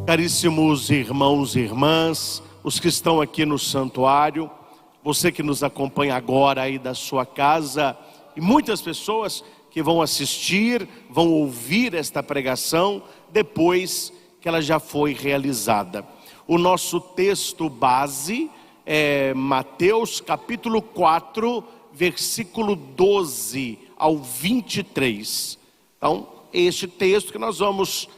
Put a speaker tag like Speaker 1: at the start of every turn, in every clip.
Speaker 1: Caríssimos irmãos e irmãs, os que estão aqui no santuário, você que nos acompanha agora aí da sua casa, e muitas pessoas que vão assistir, vão ouvir esta pregação depois que ela já foi realizada. O nosso texto base é Mateus capítulo 4, versículo 12 ao 23. Então, este texto que nós vamos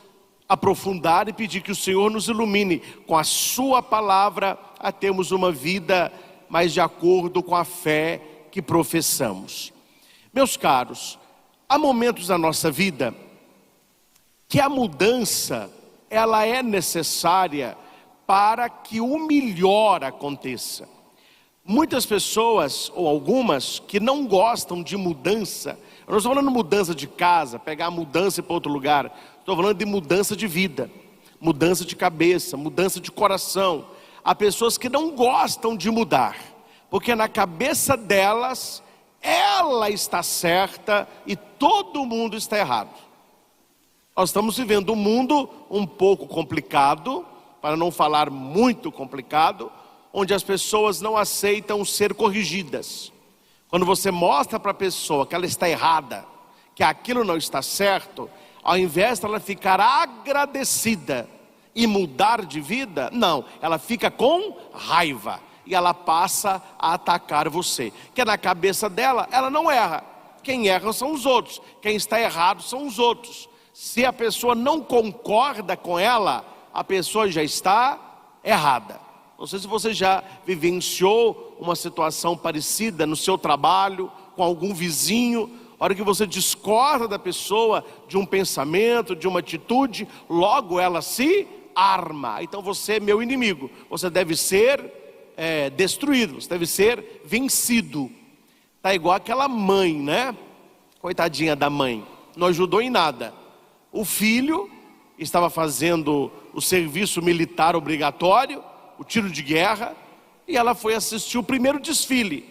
Speaker 1: aprofundar e pedir que o Senhor nos ilumine com a sua palavra a termos uma vida mais de acordo com a fé que professamos. Meus caros, há momentos na nossa vida que a mudança ela é necessária para que o melhor aconteça. Muitas pessoas, ou algumas, que não gostam de mudança. Eu não estou falando de mudança de casa, pegar a mudança para outro lugar. Estou falando de mudança de vida, mudança de cabeça, mudança de coração. Há pessoas que não gostam de mudar, porque na cabeça delas, ela está certa e todo mundo está errado. Nós estamos vivendo um mundo um pouco complicado, para não falar muito complicado, onde as pessoas não aceitam ser corrigidas. Quando você mostra para a pessoa que ela está errada, que aquilo não está certo, ao invés de ela ficar agradecida e mudar de vida, não, ela fica com raiva e ela passa a atacar você. Que na cabeça dela, ela não erra. Quem erra são os outros, quem está errado são os outros. Se a pessoa não concorda com ela, a pessoa já está errada. Não sei se você já vivenciou uma situação parecida no seu trabalho, com algum vizinho. A hora que você discorda da pessoa, de um pensamento, de uma atitude, logo ela se arma. Então você é meu inimigo, você deve ser destruído, você deve ser vencido. Está igual aquela mãe, né? Coitadinha da mãe, não ajudou em nada. O filho estava fazendo o serviço militar obrigatório, o tiro de guerra, e ela foi assistir o primeiro desfile,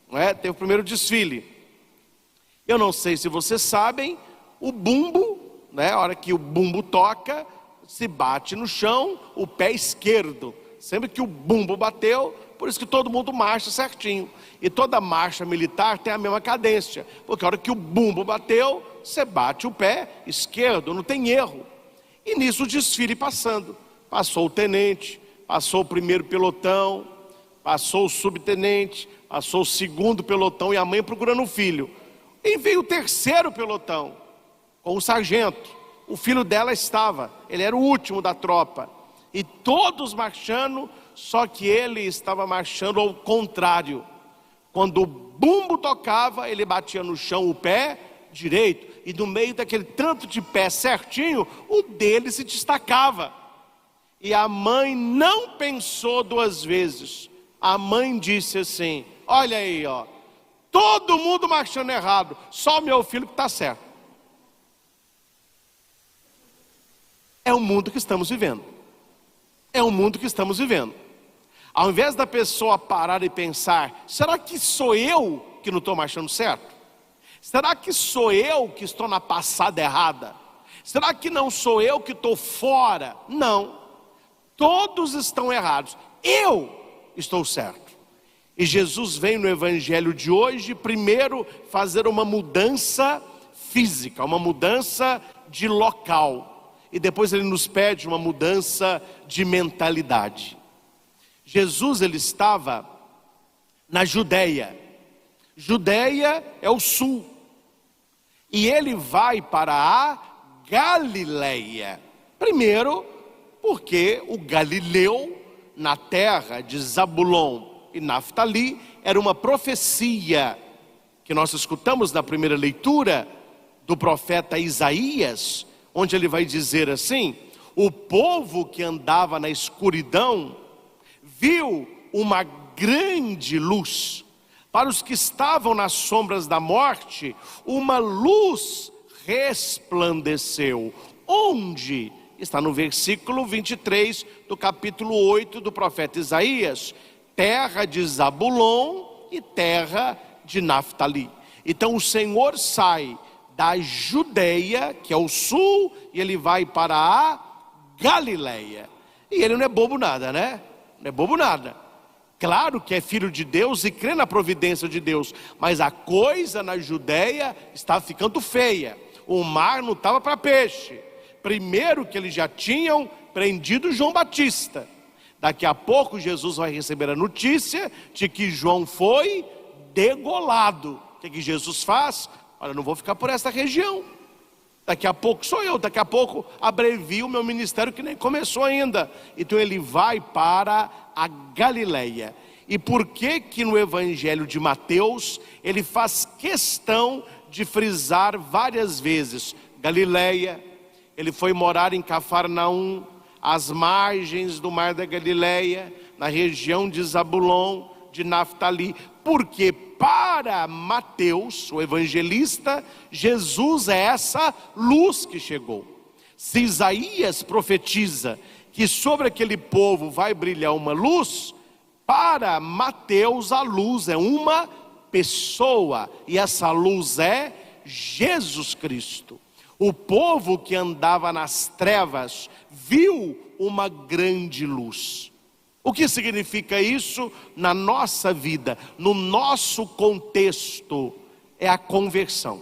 Speaker 1: não é? Teve o primeiro desfile. Eu não sei se vocês sabem, o bumbo, né? A hora que o bumbo toca, se bate no chão, o pé esquerdo. Sempre que o bumbo bateu, por isso que todo mundo marcha certinho. E toda marcha militar tem a mesma cadência, porque a hora que o bumbo bateu, você bate o pé esquerdo, não tem erro. E nisso o desfile passando. Passou o tenente, passou o primeiro pelotão, passou o subtenente, passou o segundo pelotão e a mãe procurando o filho. E veio o terceiro pelotão, com o sargento. O filho dela estava, ele era o último da tropa. E todos marchando, só que ele estava marchando ao contrário. Quando o bumbo tocava, ele batia no chão o pé direito. E no meio daquele tanto de pé certinho, o dele se destacava. E a mãe não pensou duas vezes. A mãe disse assim: olha aí, ó. Todo mundo marchando errado, só o meu filho que está certo. É o mundo que estamos vivendo. É o mundo que estamos vivendo. Ao invés da pessoa parar e pensar: será que sou eu que não estou marchando certo? Será que sou eu que estou na passada errada? Será que não sou eu que estou fora? Não, todos estão errados, eu estou certo. E Jesus vem no evangelho de hoje primeiro fazer uma mudança física, uma mudança de local, e depois ele nos pede uma mudança de mentalidade. Jesus ele estava na Judeia. Judeia é o sul, e ele vai para a Galileia. Primeiro porque o Galileu, na terra de Zabulon e Naftali, era uma profecia que nós escutamos na primeira leitura do profeta Isaías, onde ele vai dizer assim: o povo que andava na escuridão viu uma grande luz. Para os que estavam nas sombras da morte, uma luz resplandeceu. Onde? Está no versículo 23 do capítulo 8 do profeta Isaías. Terra de Zabulon e terra de Naftali. Então o Senhor sai da Judeia, que é o sul, e ele vai para a Galileia. E ele não é bobo nada, né? Não é bobo nada. Claro que é filho de Deus e crê na providência de Deus, mas a coisa na Judéia estava ficando feia. O mar não estava para peixe. Primeiro que eles já tinham prendido João Batista. Daqui a pouco Jesus vai receber a notícia de que João foi degolado. O que Jesus faz? Olha, não vou ficar por essa região. Daqui a pouco sou eu, daqui a pouco abrevio o meu ministério que nem começou ainda. Então ele vai para a Galileia. E por que que no Evangelho de Mateus ele faz questão de frisar várias vezes Galileia? Ele foi morar em Cafarnaum, às margens do mar da Galileia, na região de Zabulon, de Naftali. Porque para Mateus, o evangelista, Jesus é essa luz que chegou. Se Isaías profetiza que sobre aquele povo vai brilhar uma luz, para Mateus a luz é uma pessoa, e essa luz é Jesus Cristo. O povo que andava nas trevas viu uma grande luz. O que significa isso na nossa vida, no nosso contexto? É a conversão.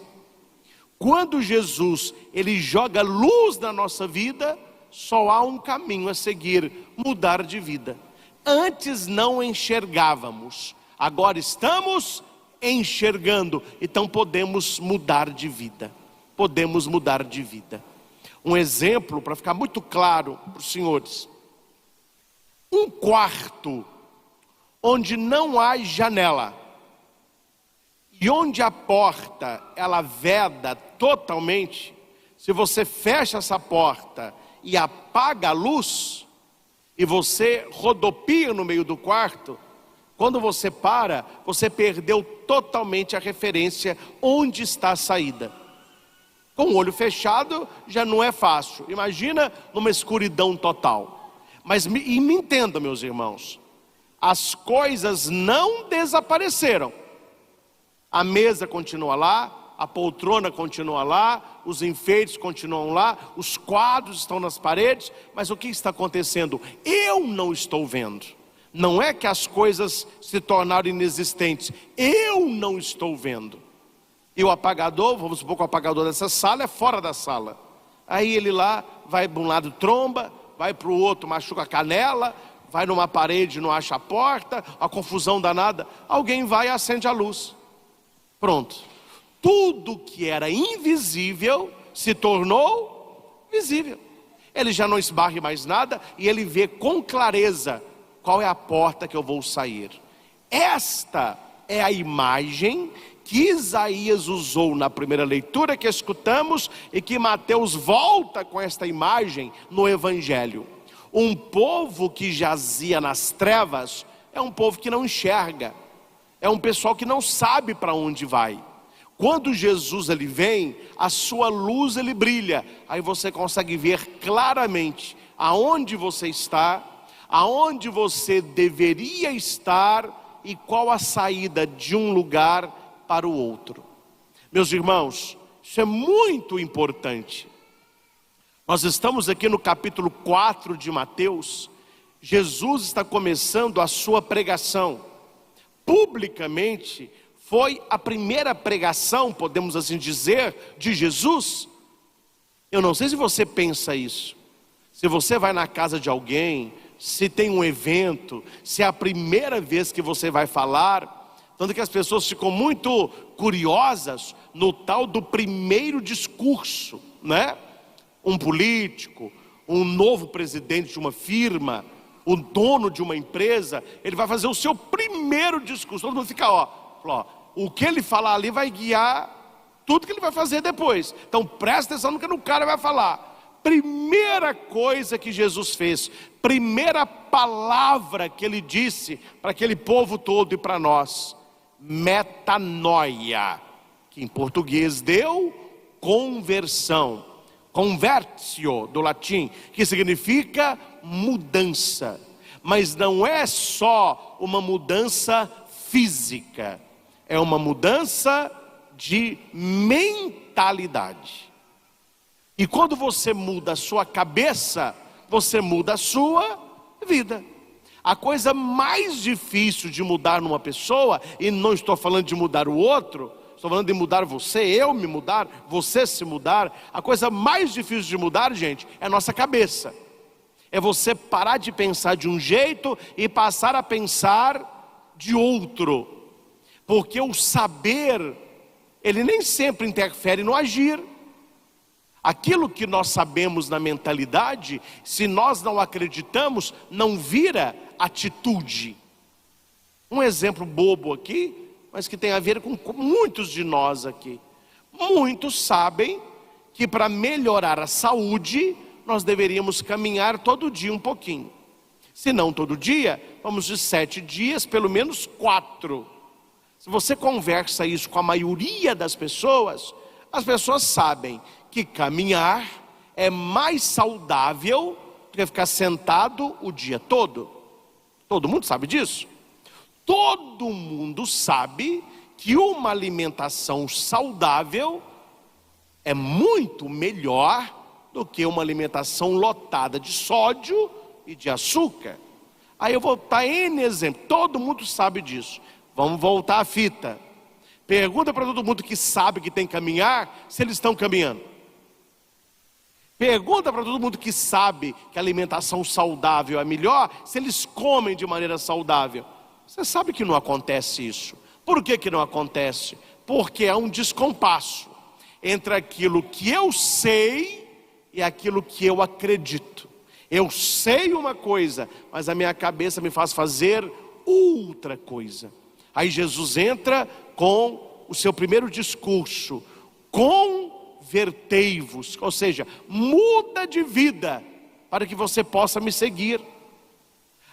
Speaker 1: Quando Jesus ele joga luz na nossa vida, só há um caminho a seguir: mudar de vida. Antes não enxergávamos, agora estamos enxergando, então podemos mudar de vida. Podemos mudar de vida. Um exemplo para ficar muito claro para os senhores: um quarto onde não há janela e onde a porta ela veda totalmente, se você fecha essa porta e apaga a luz e você rodopia no meio do quarto, quando você para, você perdeu totalmente a referência onde está a saída. Com o olho fechado já não é fácil, imagina numa escuridão total. Mas me entenda, meus irmãos, as coisas não desapareceram. A mesa continua lá, a poltrona continua lá, os enfeites continuam lá, os quadros estão nas paredes, mas o que está acontecendo? Eu não estou vendo. Não é que as coisas se tornaram inexistentes, eu não estou vendo. E o apagador, vamos supor que o apagador dessa sala é fora da sala. Aí ele lá vai para um lado tromba, vai para o outro, machuca a canela, vai numa parede, não acha a porta, a confusão danada. Alguém vai e acende a luz. Pronto. Tudo que era invisível se tornou visível. Ele já não esbarre mais nada e ele vê com clareza qual é a porta que eu vou sair. Esta é a imagem que Isaías usou na primeira leitura que escutamos e que Mateus volta com esta imagem no Evangelho. Um povo que jazia nas trevas é um povo que não enxerga, é um pessoal que não sabe para onde vai. Quando Jesus ele vem, a sua luz ele brilha, aí você consegue ver claramente aonde você está, aonde você deveria estar e qual a saída de um lugar para o outro. Meus irmãos, isso é muito importante. Nós estamos aqui no capítulo 4 de Mateus. Jesus está começando a sua pregação. Publicamente, foi a primeira pregação, podemos assim dizer, de Jesus. Eu não sei se você pensa isso. Se você vai na casa de alguém, se tem um evento, se é a primeira vez que você vai falar, tanto que as pessoas ficam muito curiosas no tal do primeiro discurso, né? Um político, um novo presidente de uma firma, o dono de uma empresa, ele vai fazer o seu primeiro discurso. Todo mundo fica, ó, o que ele falar ali vai guiar tudo que ele vai fazer depois. Então presta atenção no que o cara vai falar. Primeira coisa que Jesus fez, primeira palavra que ele disse para aquele povo todo e para nós: metanoia, que em português deu conversão, convertio do latim, que significa mudança. Mas não é só uma mudança física, é uma mudança de mentalidade. E quando você muda a sua cabeça, você muda a sua vida. A coisa mais difícil de mudar numa pessoa, e não estou falando de mudar o outro, estou falando de mudar você, eu me mudar, você se mudar. A coisa mais difícil de mudar, gente, é a nossa cabeça. É você parar de pensar de um jeito e passar a pensar de outro. Porque o saber, ele nem sempre interfere no agir. Aquilo que nós sabemos na mentalidade, se nós não acreditamos, não vira atitude. Um exemplo bobo aqui, mas que tem a ver com muitos de nós aqui. Muitos sabem que para melhorar a saúde, nós deveríamos caminhar todo dia um pouquinho. Se não todo dia, vamos de 7 dias, pelo menos 4. Se você conversa isso com a maioria das pessoas, as pessoas sabem que caminhar é mais saudável do que ficar sentado o dia todo. Todo mundo sabe disso. Todo mundo sabe que uma alimentação saudável é muito melhor do que uma alimentação lotada de sódio e de açúcar. Aí eu vou dar N exemplo, todo mundo sabe disso. Vamos voltar à fita. Pergunta para todo mundo que sabe que tem que caminhar, se eles estão caminhando. Pergunta para todo mundo que sabe que a alimentação saudável é melhor, se eles comem de maneira saudável. Você sabe que não acontece isso. Por que não acontece? Porque há um descompasso entre aquilo que eu sei e aquilo que eu acredito. Eu sei uma coisa, mas a minha cabeça me faz fazer outra coisa. Aí Jesus entra com o seu primeiro discurso: convertei-vos, ou seja, muda de vida para que você possa me seguir.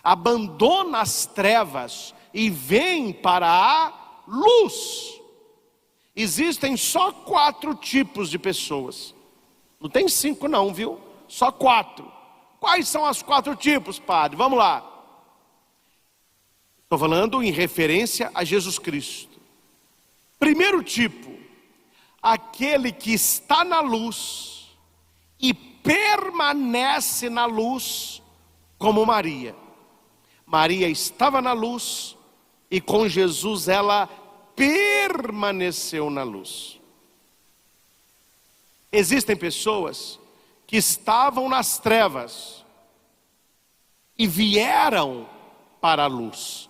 Speaker 1: Abandona as trevas e vem para a luz. Existem só 4 tipos de pessoas. Não tem 5 não, viu? Só 4. Quais são os 4 tipos, padre? Vamos lá. Estou falando em referência a Jesus Cristo. Primeiro tipo, aquele que está na luz e permanece na luz, como Maria. Maria estava na luz e com Jesus ela permaneceu na luz. Existem pessoas que estavam nas trevas e vieram para a luz.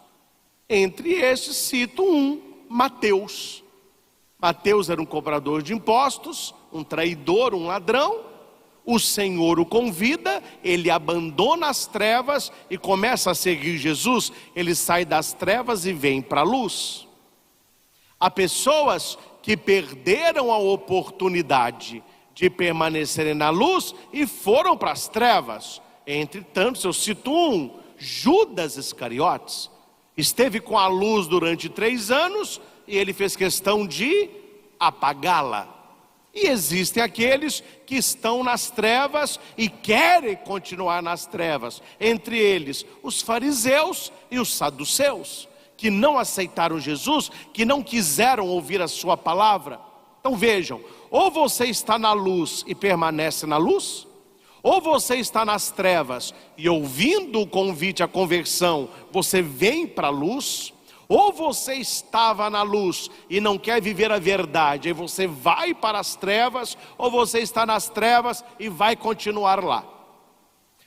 Speaker 1: Entre estes cito Mateus. Mateus era um cobrador de impostos, um traidor, um ladrão. O Senhor o convida, ele abandona as trevas e começa a seguir Jesus. Ele sai das trevas e vem para a luz. Há pessoas que perderam a oportunidade de permanecerem na luz e foram para as trevas. Entre tantos, eu cito Judas Iscariotes. Esteve com a luz durante 3 anos e ele fez questão de apagá-la. E existem aqueles que estão nas trevas e querem continuar nas trevas. Entre eles, os fariseus e os saduceus, que não aceitaram Jesus, que não quiseram ouvir a sua palavra. Então vejam, ou você está na luz e permanece na luz, ou você está nas trevas e ouvindo o convite à conversão, você vem para a luz. Ou você estava na luz e não quer viver a verdade, aí você vai para as trevas, ou você está nas trevas e vai continuar lá.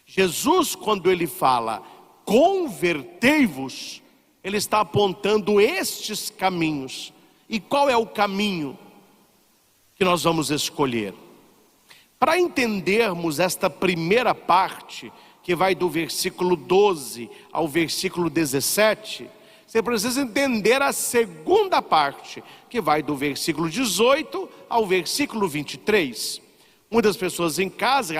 Speaker 1: Jesus, quando ele fala, convertei-vos, ele está apontando estes caminhos. E qual é o caminho que nós vamos escolher? Para entendermos esta primeira parte, que vai do versículo 12 ao versículo 17, você precisa entender a segunda parte, que vai do versículo 18 ao versículo 23. Muitas pessoas em casa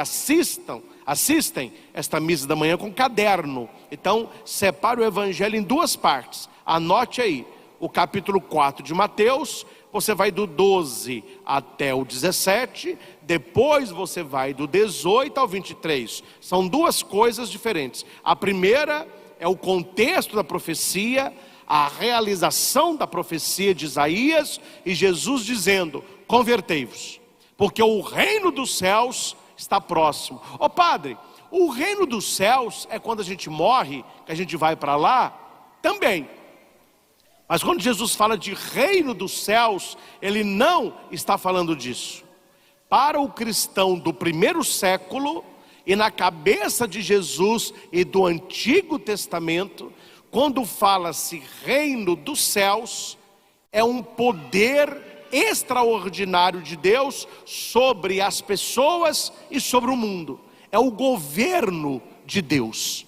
Speaker 1: assistem esta missa da manhã com caderno. Então, separe o evangelho em 2 partes. Anote aí, o capítulo 4 de Mateus, você vai do 12 até o 17, depois você vai do 18 ao 23. São 2 coisas diferentes. A primeira é o contexto da profecia, a realização da profecia de Isaías e Jesus dizendo, convertei-vos, porque o reino dos céus está próximo. Padre, O reino dos céus é quando a gente morre, que a gente vai para lá, também. Mas quando Jesus fala de reino dos céus, ele não está falando disso. Para o cristão do primeiro século, e na cabeça de Jesus e do Antigo Testamento, quando fala-se reino dos céus, é um poder extraordinário de Deus sobre as pessoas e sobre o mundo. É o governo de Deus.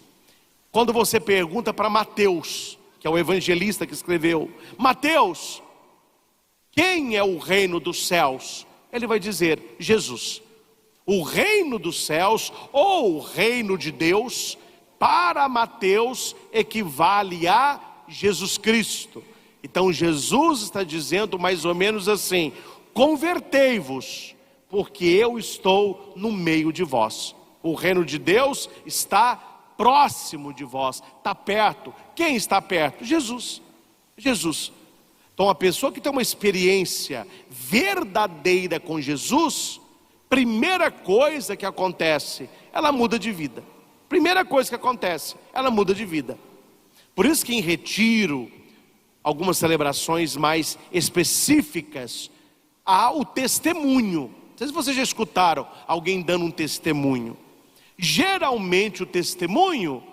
Speaker 1: Quando você pergunta para Mateus, que é o evangelista que escreveu, Mateus, quem é o reino dos céus? Ele vai dizer, Jesus. O reino dos céus, ou o reino de Deus, para Mateus equivale a Jesus Cristo. Então Jesus está dizendo mais ou menos assim, convertei-vos, porque eu estou no meio de vós. O reino de Deus está próximo de vós, está perto. Quem está perto? Jesus. Jesus. Então a pessoa que tem uma experiência verdadeira com Jesus, primeira coisa que acontece, ela muda de vida. Primeira coisa que acontece, ela muda de vida. Por isso que em retiro, algumas celebrações mais específicas, há o testemunho. Não sei se vocês já escutaram alguém dando um testemunho. Geralmente o testemunho,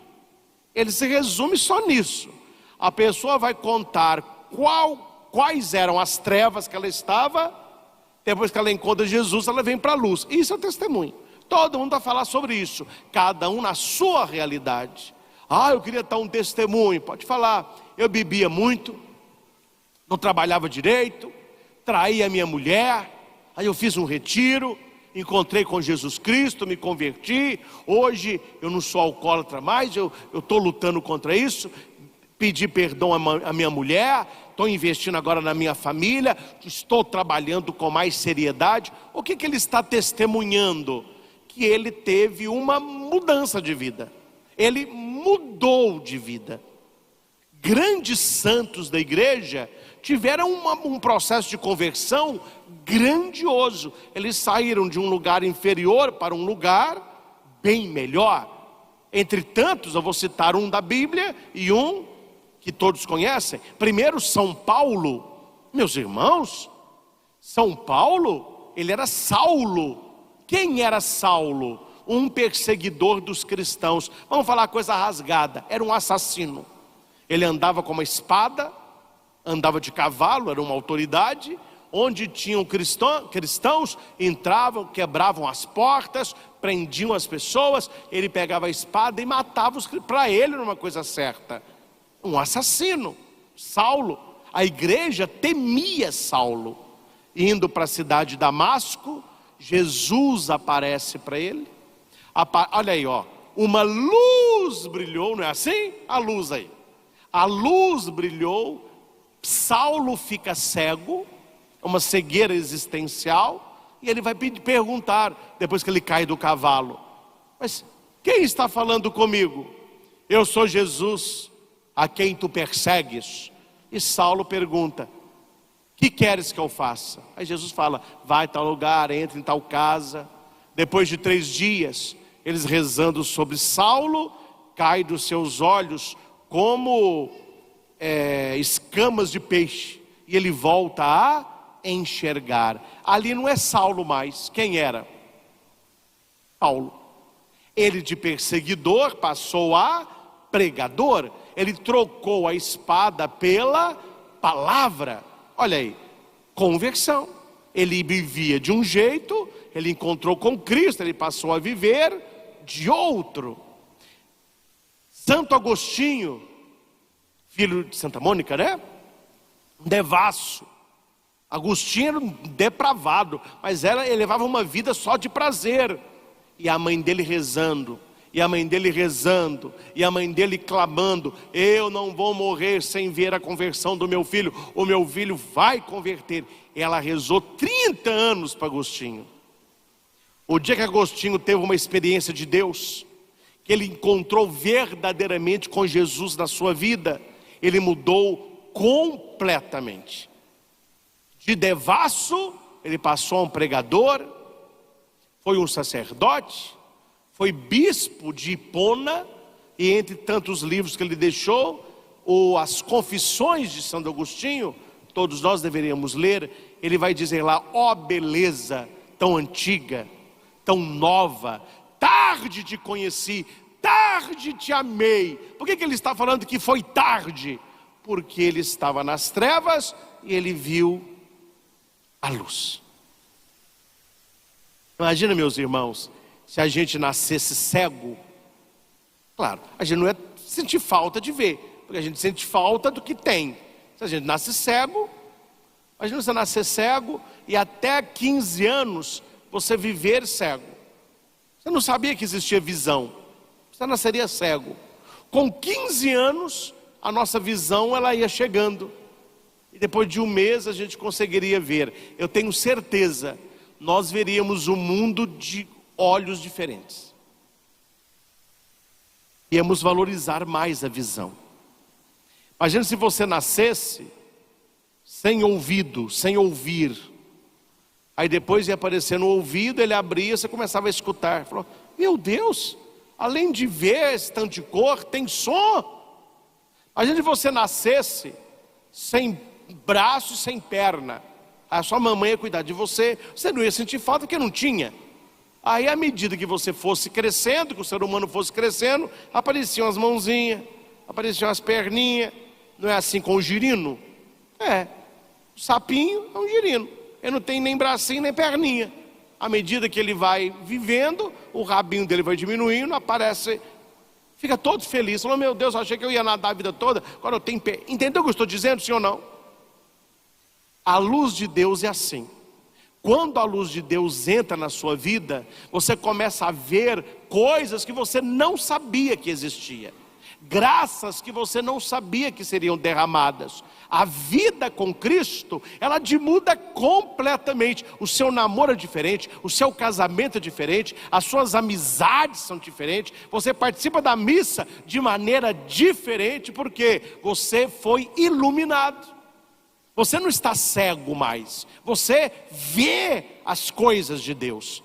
Speaker 1: ele se resume só nisso. A pessoa vai contar quais eram as trevas que ela estava. Depois que ela encontra Jesus, ela vem para a luz. Isso é o testemunho. Todo mundo vai falar sobre isso, cada um na sua realidade. Eu queria dar um testemunho. Pode falar, eu bebia muito, não trabalhava direito, traía a minha mulher, aí eu fiz um retiro, encontrei com Jesus Cristo, me converti. Hoje eu não sou alcoólatra mais, eu estou lutando contra isso. Pedi perdão à minha mulher, estou investindo agora na minha família, estou trabalhando com mais seriedade. O que ele está testemunhando? Que ele teve uma mudança de vida, ele mudou de vida. Grandes santos da igreja tiveram um processo de conversão grandioso. Eles saíram de um lugar inferior para um lugar bem melhor. Entre tantos, eu vou citar um da Bíblia e um que todos conhecem. Primeiro, São Paulo. Meus irmãos, São Paulo, ele era Saulo. Quem era Saulo? Um perseguidor dos cristãos. Vamos falar coisa rasgada, era um assassino. Ele andava com uma espada, andava de cavalo, era uma autoridade. Onde tinham cristãos, entravam, quebravam as portas, prendiam as pessoas. Ele pegava a espada e matava os cristãos. Para ele era uma coisa certa. Um assassino, Saulo. A igreja temia Saulo. Indo para a cidade de Damasco, Jesus aparece para ele. Olha aí, uma luz brilhou, não é assim? A luz aí. A luz brilhou, Saulo fica cego, uma cegueira existencial, e ele vai perguntar, depois que ele cai do cavalo, mas quem está falando comigo? Eu sou Jesus, a quem tu persegues. E Saulo pergunta, que queres que eu faça? Aí Jesus fala, vai a tal lugar, entra em tal casa. Depois de 3 dias, eles rezando sobre Saulo, cai dos seus olhos como escamas de peixe, e ele volta a enxergar. Ali não é Saulo mais. Quem era? Paulo. Ele de perseguidor passou a pregador. Ele trocou a espada pela palavra. Olha aí, conversão. Ele vivia de um jeito, ele encontrou com Cristo, ele passou a viver de outro. Santo Agostinho, filho de Santa Mônica, né? Um devasso. Agostinho era um depravado, mas ele levava uma vida só de prazer. E a mãe dele rezando, e a mãe dele rezando, e a mãe dele clamando, eu não vou morrer sem ver a conversão do meu filho, o meu filho vai converter. Ela rezou 30 anos para Agostinho. O dia que Agostinho teve uma experiência de Deus, que ele encontrou verdadeiramente com Jesus na sua vida, ele mudou completamente. De devasso, ele passou a um pregador, foi um sacerdote, foi bispo de Hipona, e entre tantos livros que ele deixou, as Confissões de Santo Agostinho, todos nós deveríamos ler. Ele vai dizer lá: ó beleza tão antiga, tão nova, tarde te conheci, tarde te amei. Por que ele está falando que foi tarde? Porque ele estava nas trevas e ele viu a luz. Imagina, meus irmãos, se a gente nascesse cego. Claro, a gente não ia sentir falta de ver, porque a gente sente falta do que tem. Se a gente nasce cego, imagina você nascer cego e até 15 anos você viver cego. Você não sabia que existia visão, você nasceria cego. Com 15 anos, a nossa visão ela ia chegando, e depois de um mês a gente conseguiria ver. Eu tenho certeza, nós veríamos o mundo de olhos diferentes. Íamos valorizar mais a visão. Imagina se você nascesse sem ouvido, sem ouvir. Aí depois ia aparecer no ouvido, ele abria, você começava a escutar. Falou: meu Deus, além de ver esse tanto de cor, tem som. Imagina se você nascesse sem braço e sem perna. A sua mamãe ia cuidar de você, você não ia sentir falta porque não tinha. Aí à medida que você fosse crescendo, que o ser humano fosse crescendo, apareciam as mãozinhas, apareciam as perninhas. Não é assim com o girino? O sapinho é um girino, ele não tem nem bracinho nem perninha. À medida que ele vai vivendo, o rabinho dele vai diminuindo, aparece, fica todo feliz. Falou: meu Deus, eu achei que eu ia nadar a vida toda, agora eu tenho pé. Entendeu o que eu estou dizendo, sim ou não? A luz de Deus é assim. Quando a luz de Deus entra na sua vida, você começa a ver coisas que você não sabia que existia, graças que você não sabia que seriam derramadas. A vida com Cristo, ela muda completamente. O seu namoro é diferente, o seu casamento é diferente, as suas amizades são diferentes. Você participa da missa de maneira diferente, porque você foi iluminado. Você não está cego mais, você vê as coisas de Deus.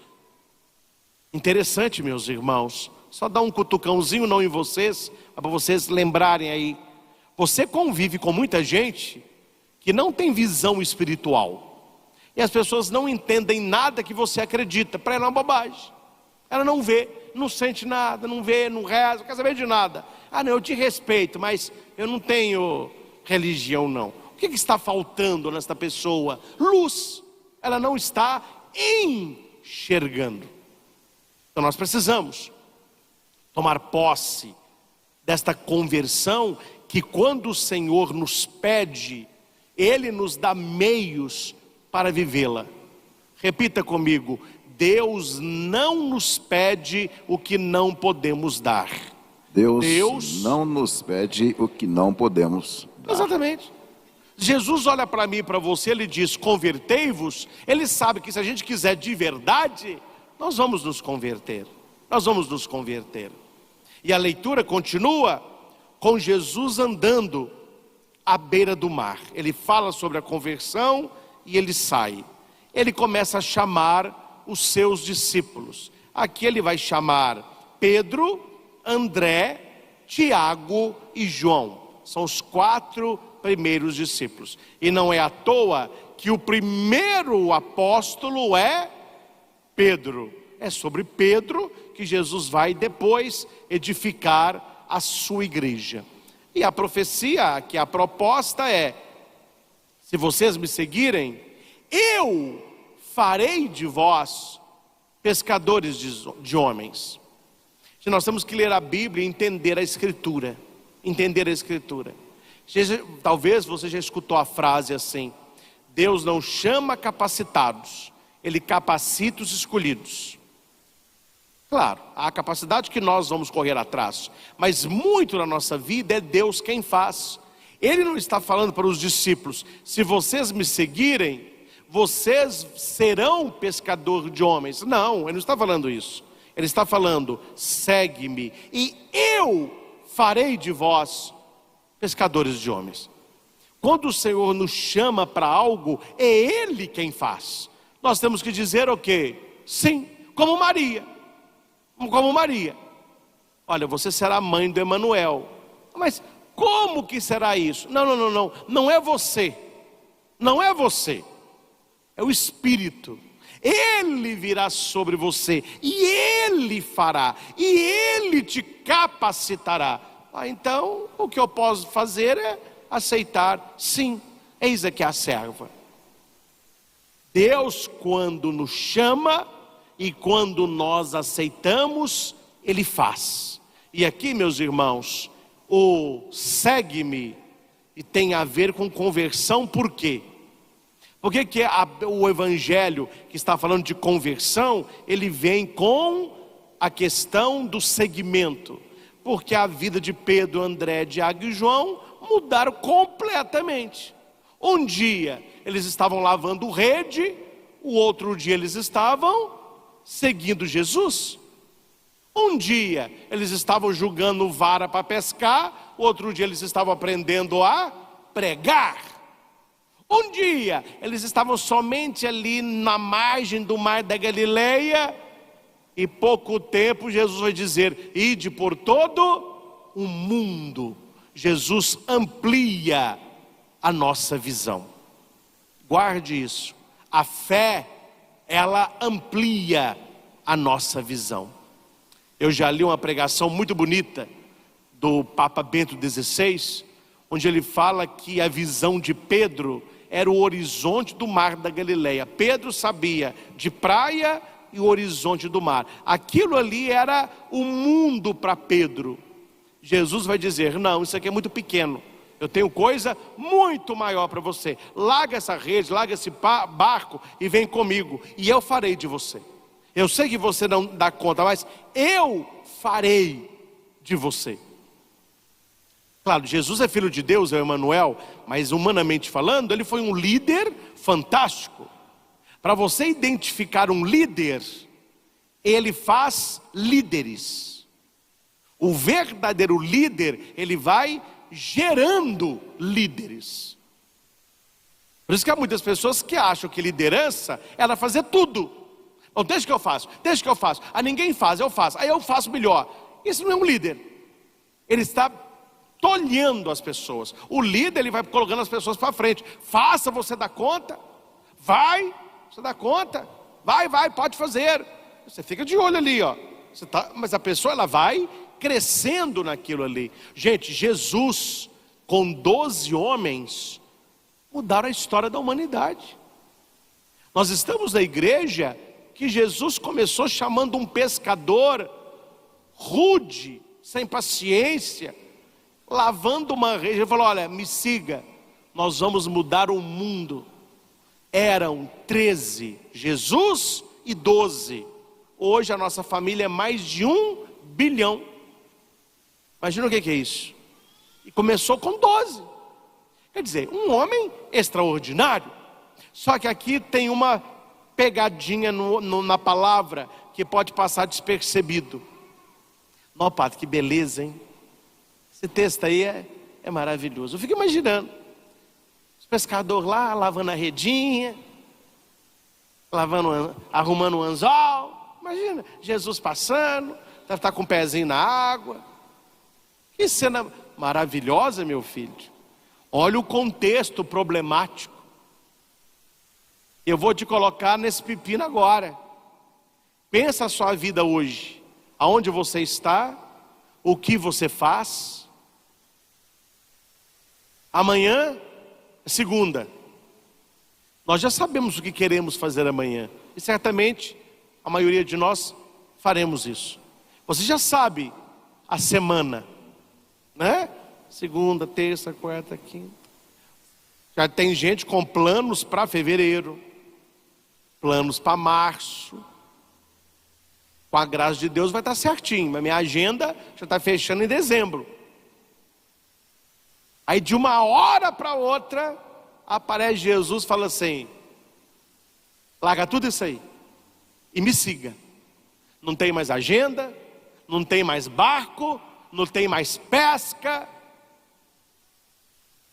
Speaker 1: Interessante, meus irmãos, só dar um cutucãozinho não em vocês, para vocês lembrarem aí. Você convive com muita gente que não tem visão espiritual, e as pessoas não entendem nada que você acredita. Para ela é uma bobagem. Ela não vê, não sente nada, não vê, não reza, não quer saber de nada. Ah não, eu te respeito, mas eu não tenho religião não. O que está faltando nesta pessoa? Luz. Ela não está enxergando. Então nós precisamos tomar posse desta conversão, que quando o Senhor nos pede, Ele nos dá meios para vivê-la. Repita comigo: Deus não nos pede o que não podemos dar.
Speaker 2: Deus não nos pede o que não podemos dar.
Speaker 1: Exatamente. Jesus olha para mim e para você, Ele diz: convertei-vos. Ele sabe que se a gente quiser de verdade, nós vamos nos converter. Nós vamos nos converter. E a leitura continua com Jesus andando à beira do mar. Ele fala sobre a conversão e ele sai. Ele começa a chamar os seus discípulos. Aqui ele vai chamar Pedro, André, Tiago e João. São os 4 primeiros discípulos. E não é à toa que o primeiro apóstolo é Pedro. É sobre Pedro que Jesus vai depois edificar a sua igreja. E a profecia, que a proposta é: se vocês me seguirem, eu farei de vós pescadores de homens. E nós temos que ler a Bíblia e entender a Escritura. Entender a Escritura. Talvez você já escutou a frase assim: Deus não chama capacitados, Ele capacita os escolhidos. Claro, há a capacidade que nós vamos correr atrás, mas muito na nossa vida é Deus quem faz. Ele não está falando para os discípulos: se vocês me seguirem, vocês serão pescador de homens. Não, ele não está falando isso. Ele está falando: segue-me e eu farei de vós pescadores de homens. Quando o Senhor nos chama para algo, é Ele quem faz. Nós temos que dizer o quê? Sim, como Maria. como Maria. Olha, você será mãe do Emanuel. Mas como que será isso? Não, não é você. Não é você. É o Espírito. Ele virá sobre você e Ele fará, e Ele te capacitará. Então, o que eu posso fazer é aceitar, sim, eis aqui a serva. Deus, quando nos chama e quando nós aceitamos, Ele faz. E aqui, meus irmãos, o segue-me tem a ver com conversão. Por quê? Porque o evangelho que está falando de conversão, ele vem com a questão do seguimento. Porque a vida de Pedro, André, Tiago e João mudaram completamente. Um dia eles estavam lavando rede, o outro dia eles estavam seguindo Jesus. Um dia eles estavam jogando vara para pescar, outro dia eles estavam aprendendo a pregar. Um dia eles estavam somente ali na margem do mar da Galileia, e pouco tempo Jesus vai dizer: ide por todo o mundo. Jesus amplia a nossa visão. Guarde isso. A fé, ela amplia a nossa visão. Eu já li uma pregação muito bonita do Papa Bento XVI, onde ele fala que a visão de Pedro era o horizonte do mar da Galileia. Pedro sabia de praia e o horizonte do mar. Aquilo ali era o mundo para Pedro. Jesus vai dizer: não, isso aqui é muito pequeno. Eu tenho coisa muito maior para você. Larga essa rede, larga esse barco e vem comigo, e eu farei de você. Eu sei que você não dá conta, mas eu farei de você. Claro, Jesus é filho de Deus, é o Emanuel, mas humanamente falando, ele foi um líder fantástico. Para você identificar um líder, ele faz líderes. O verdadeiro líder, ele vai gerando líderes. Por isso que há muitas pessoas que acham que liderança é ela fazer tudo. Bom, deixa que eu faço. Ninguém faz, eu faço. Aí eu faço melhor. Isso não é um líder. Ele está tolhendo as pessoas. O líder, ele vai colocando as pessoas para frente. Faça, você dá conta. Vai, você dá conta. Vai, pode fazer. Você fica de olho ali, ó. Mas a pessoa, ela vai crescendo naquilo ali. Gente, Jesus, com 12 homens, mudaram a história da humanidade. Nós estamos na igreja que Jesus começou chamando um pescador rude, sem paciência, lavando uma rede. Ele falou: olha, me siga, nós vamos mudar o mundo. Eram 13, Jesus e 12. Hoje a nossa família é mais de 1 bilhão. Imagina o que é isso. E começou com 12. Quer dizer, um homem extraordinário. Só que aqui tem uma pegadinha na palavra que pode passar despercebido. Não, padre, que beleza, hein? Esse texto aí é maravilhoso. Eu fico imaginando os pescadores lá lavando a redinha, arrumando um anzol. Imagina, Jesus passando, deve estar com o pezinho na água. Que cena maravilhosa, meu filho. Olha o contexto problemático. Eu vou te colocar nesse pepino agora. Pensa a sua vida hoje. Aonde você está? O que você faz? Amanhã é segunda. Nós já sabemos o que queremos fazer amanhã. E certamente a maioria de nós faremos isso. Você já sabe a semana, né? Segunda, terça, quarta, quinta. Já tem gente com planos para fevereiro, planos para março. Com a graça de Deus vai estar certinho, mas minha agenda já está fechando em dezembro. Aí de uma hora para outra aparece Jesus e fala assim: larga tudo isso aí e me siga. Não tem mais agenda, não tem mais barco, não tem mais pesca.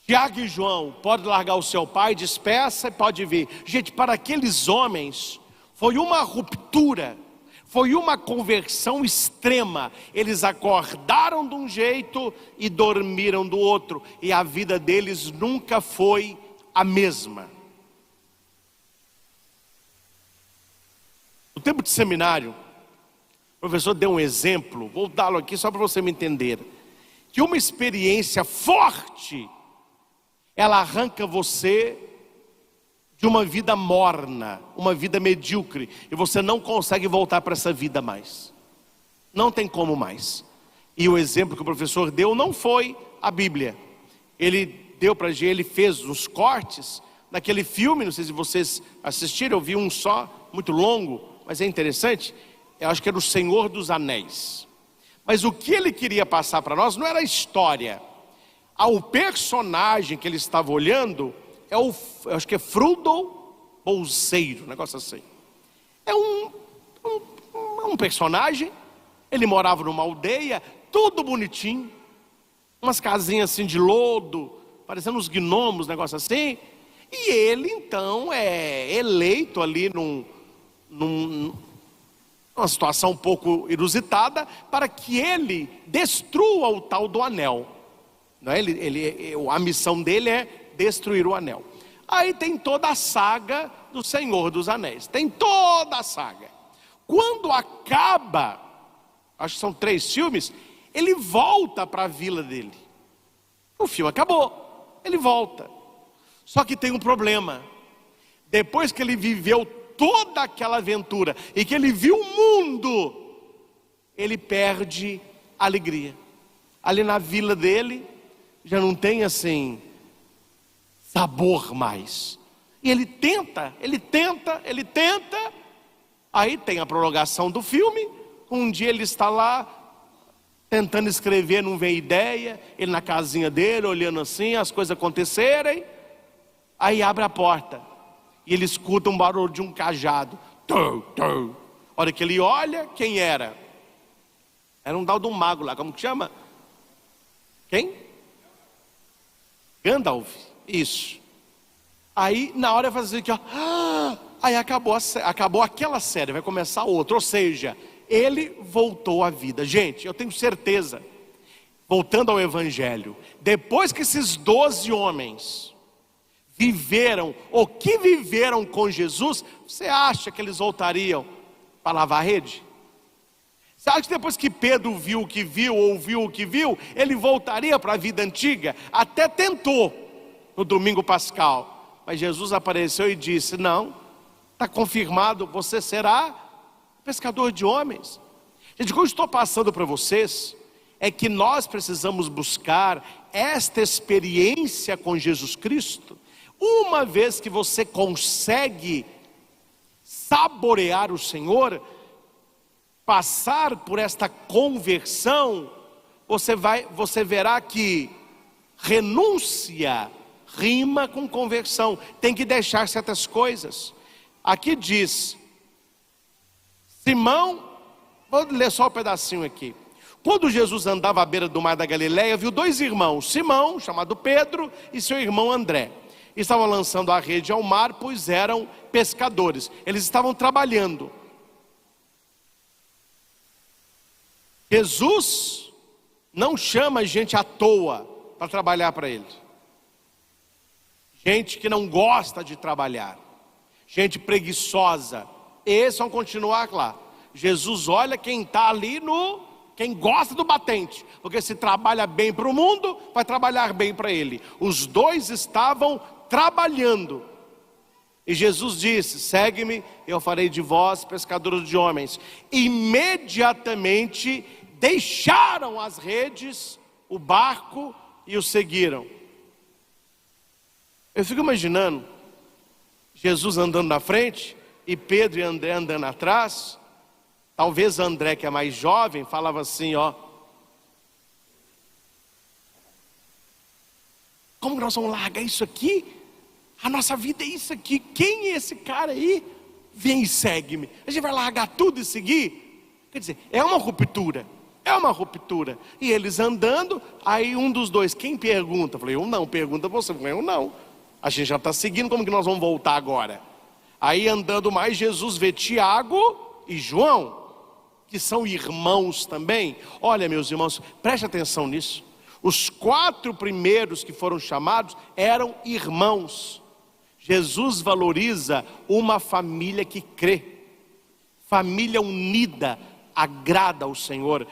Speaker 1: Tiago e João, pode largar o seu pai, despeça e pode vir. Gente, para aqueles homens foi uma ruptura, Foi uma conversão extrema. Eles acordaram de um jeito e dormiram do outro. E a vida deles nunca foi a mesma. No tempo de seminário, o professor deu um exemplo. Vou dá-lo aqui só para você me entender. Que uma experiência forte, ela arranca você de uma vida morna, uma vida medíocre, e você não consegue voltar para essa vida mais. Não tem como mais. E o exemplo que o professor deu não foi a Bíblia. Ele deu para gente, ele fez os cortes daquele filme, não sei se vocês assistiram, eu vi um só, muito longo, mas é interessante. Eu acho que era o Senhor dos Anéis. Mas o que ele queria passar para nós não era a história. O personagem que ele estava olhando eu acho que é Frodo Bolseiro, um negócio assim. É um personagem. Ele morava numa aldeia, tudo bonitinho, umas casinhas assim de lodo, parecendo uns gnomos, negócio assim. E ele então é eleito ali numa situação um pouco inusitada, para que ele destrua o tal do anel. Não é? A missão dele é destruir o anel. Aí tem toda a saga do Senhor dos Anéis. Tem toda a saga. Quando acaba, acho que são 3 filmes, ele volta para a vila dele. O filme acabou, ele volta. Só que tem um problema. Depois que ele viveu toda aquela aventura e que ele viu o mundo, ele perde a alegria. Ali na vila dele já não tem assim sabor mais. E ele tenta. Aí tem a prorrogação do filme. Um dia ele está lá tentando escrever, não vem ideia. Ele na casinha dele, olhando assim, as coisas acontecerem. Aí abre a porta e ele escuta um barulho de um cajado. A hora que ele olha, quem era? Era um tal de um mago lá, como que chama? Quem? Gandalf. Isso. Aí na hora vai fazer aqui, ó. Aí acabou aquela série, vai começar outra. Ou seja, ele voltou à vida. Gente, eu tenho certeza, voltando ao Evangelho, depois que esses 12 homens viveram, ou que viveram com Jesus, você acha que eles voltariam para lavar a rede? Você acha que depois que Pedro viu o que viu, ouviu o que viu, ele voltaria para a vida antiga? Até tentou no domingo pascal, mas Jesus apareceu e disse: não, está confirmado, você será pescador de homens. Gente, o que eu estou passando para vocês é que nós precisamos buscar esta experiência com Jesus Cristo. Uma vez que você consegue saborear o Senhor, passar por esta conversão, você verá que renúncia rima com conversão. Tem que deixar certas coisas. Aqui diz, Simão, vou ler só um pedacinho aqui. Quando Jesus andava à beira do mar da Galileia, viu 2 irmãos, Simão, chamado Pedro, e seu irmão André. Estavam lançando a rede ao mar, pois eram pescadores. Eles estavam trabalhando. Jesus não chama gente à toa para trabalhar para ele. Gente que não gosta de trabalhar, gente preguiçosa, esses vão continuar lá. Jesus olha quem está ali quem gosta do batente, porque se trabalha bem para o mundo, vai trabalhar bem para ele. Os 2 estavam trabalhando, e Jesus disse: segue-me, eu farei de vós pescadores de homens. Imediatamente deixaram as redes, o barco, e o seguiram. Eu fico imaginando Jesus andando na frente e Pedro e André andando atrás. Talvez André, que é mais jovem, falava assim, ó: como nós vamos largar isso aqui? A nossa vida é isso aqui. Quem é esse cara aí? Vem e segue-me. A gente vai largar tudo e seguir? Quer dizer, é uma ruptura. É uma ruptura. E eles andando, aí um dos 2, quem pergunta? Eu falei: eu não. Pergunta você. Eu falei: eu não. A gente já está seguindo, como que nós vamos voltar agora? Aí andando mais, Jesus vê Tiago e João. que são irmãos também? Olha, meus irmãos, preste atenção nisso. Os 4 primeiros que foram chamados eram irmãos. Jesus valoriza uma família que crê. Família unida agrada ao Senhor.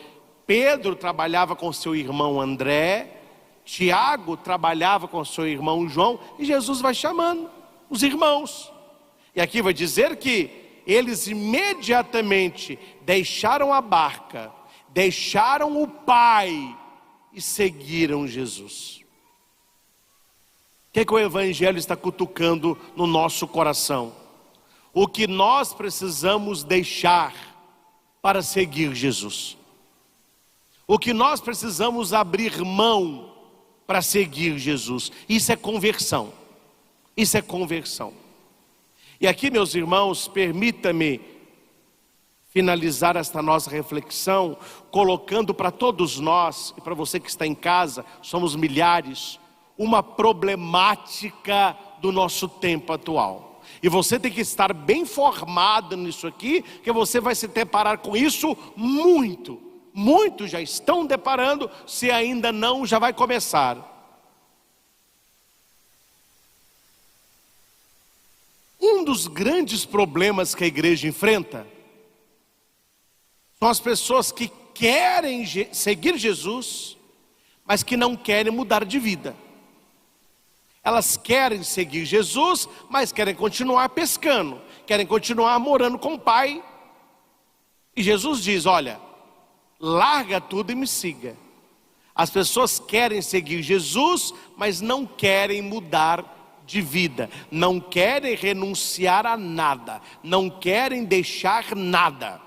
Speaker 1: Pedro trabalhava com seu irmão André, Tiago trabalhava com seu irmão João, e Jesus vai chamando os irmãos. E aqui vai dizer que eles imediatamente deixaram a barca, deixaram o pai e seguiram Jesus. O que o Evangelho está cutucando no nosso coração? O que nós precisamos deixar para seguir Jesus. O que nós precisamos abrir mão para seguir Jesus. Isso é conversão. Isso é conversão. E aqui, meus irmãos, permita-me finalizar esta nossa reflexão colocando para todos nós, e para você que está em casa, somos milhares, uma problemática do nosso tempo atual. E você tem que estar bem formado nisso aqui, que você vai se deparar com isso muito. Muitos já estão deparando, se ainda não, já vai começar. Um dos grandes problemas que a igreja enfrenta são as pessoas que querem seguir Jesus, mas que não querem mudar de vida. Elas querem seguir Jesus, mas querem continuar pescando, querem continuar morando com o pai. E Jesus diz: olha, larga tudo e me siga. As pessoas querem seguir Jesus, mas não querem mudar de vida, não querem renunciar a nada, não querem deixar nada.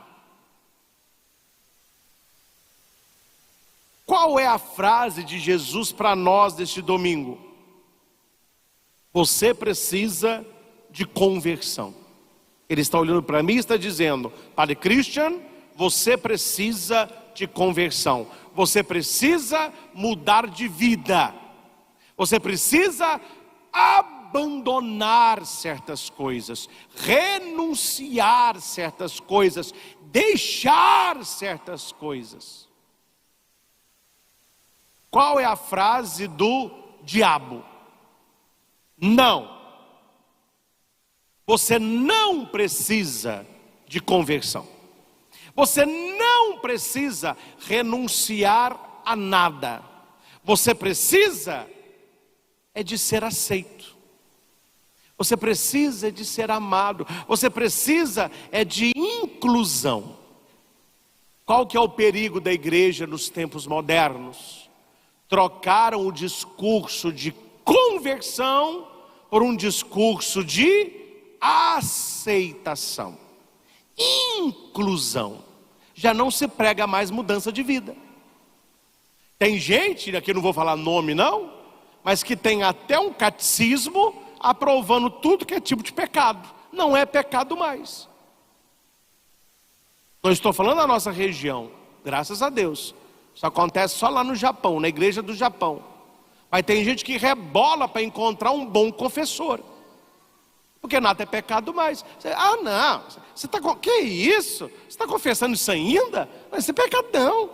Speaker 1: Qual é a frase de Jesus para nós deste domingo? Você precisa de conversão. Ele está olhando para mim e está dizendo: Padre Christian, você precisa de conversão. Você precisa mudar de vida. Você precisa abandonar certas coisas, renunciar certas coisas, deixar certas coisas. Qual é a frase do diabo? Não. Você não precisa de conversão. Você não precisa renunciar a nada. Você precisa é de ser aceito. Você precisa de ser amado. Você precisa é de inclusão. Qual que é o perigo da igreja nos tempos modernos? Trocaram o discurso de conversão por um discurso de aceitação, inclusão. Já não se prega mais mudança de vida. Tem gente, aqui não vou falar nome não, mas que tem até um catecismo aprovando tudo que é tipo de pecado. Não é pecado mais. Não estou falando da nossa região, graças a Deus. Isso acontece só lá no Japão, na igreja do Japão. Mas tem gente que rebola para encontrar um bom confessor. Porque nada é pecado mais. Não, você está que isso? Você está confessando isso ainda? Mas isso é pecadão.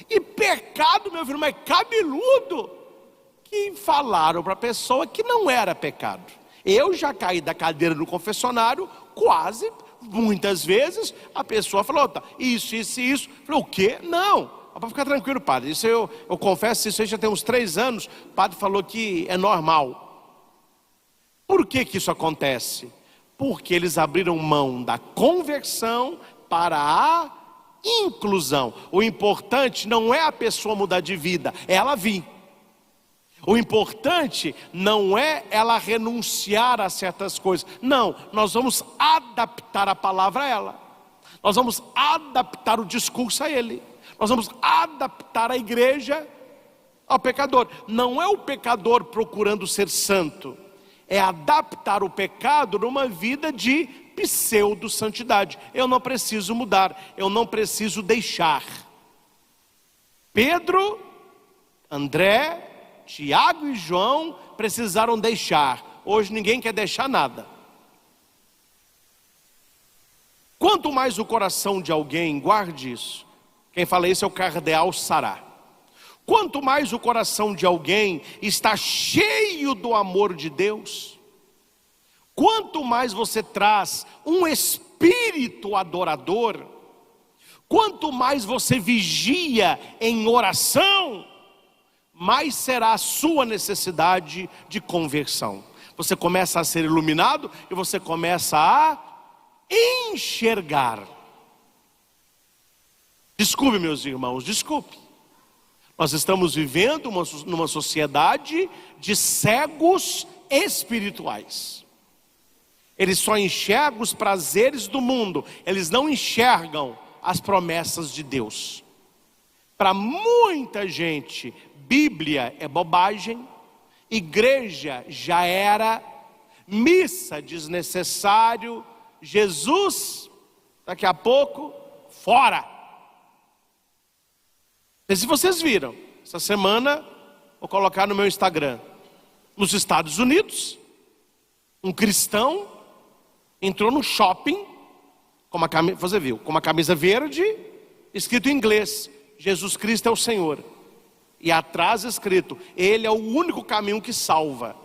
Speaker 1: E pecado, meu filho, mas cabeludo, que falaram para a pessoa que não era pecado. Eu já caí da cadeira no confessionário, quase, muitas vezes, a pessoa falou: tá, isso. Eu falei: o quê? Não. Para ficar tranquilo, padre, isso eu confesso, isso aí já tem uns 3 anos, o padre falou que é normal. Por que isso acontece? Porque eles abriram mão da conversão para a inclusão. O importante não é a pessoa mudar de vida, é ela vir. O importante não é ela renunciar a certas coisas. Não, nós vamos adaptar a palavra a ela. Nós vamos adaptar o discurso a ele. Nós vamos adaptar a igreja ao pecador. Não é o pecador procurando ser santo. É adaptar o pecado numa vida de pseudo-santidade. Eu não preciso mudar. Eu não preciso deixar. Pedro, André, Tiago e João precisaram deixar. Hoje ninguém quer deixar nada. Quanto mais o coração de alguém, guarde isso. Quem fala isso é o cardeal Sará. Quanto mais o coração de alguém está cheio do amor de Deus, quanto mais você traz um espírito adorador, quanto mais você vigia em oração, mais será a sua necessidade de conversão. Você começa a ser iluminado e você começa a enxergar. Desculpe, meus irmãos, desculpe. Nós estamos vivendo numa sociedade de cegos espirituais. Eles só enxergam os prazeres do mundo, eles não enxergam as promessas de Deus. Para muita gente, Bíblia é bobagem, igreja já era, missa desnecessário, Jesus, daqui a pouco, fora. Não sei se vocês viram, essa semana, vou colocar no meu Instagram, nos Estados Unidos, um cristão entrou no shopping, com uma camisa, você viu, com uma camisa verde, escrito em inglês, Jesus Cristo é o Senhor. E atrás escrito, Ele é o único caminho que salva.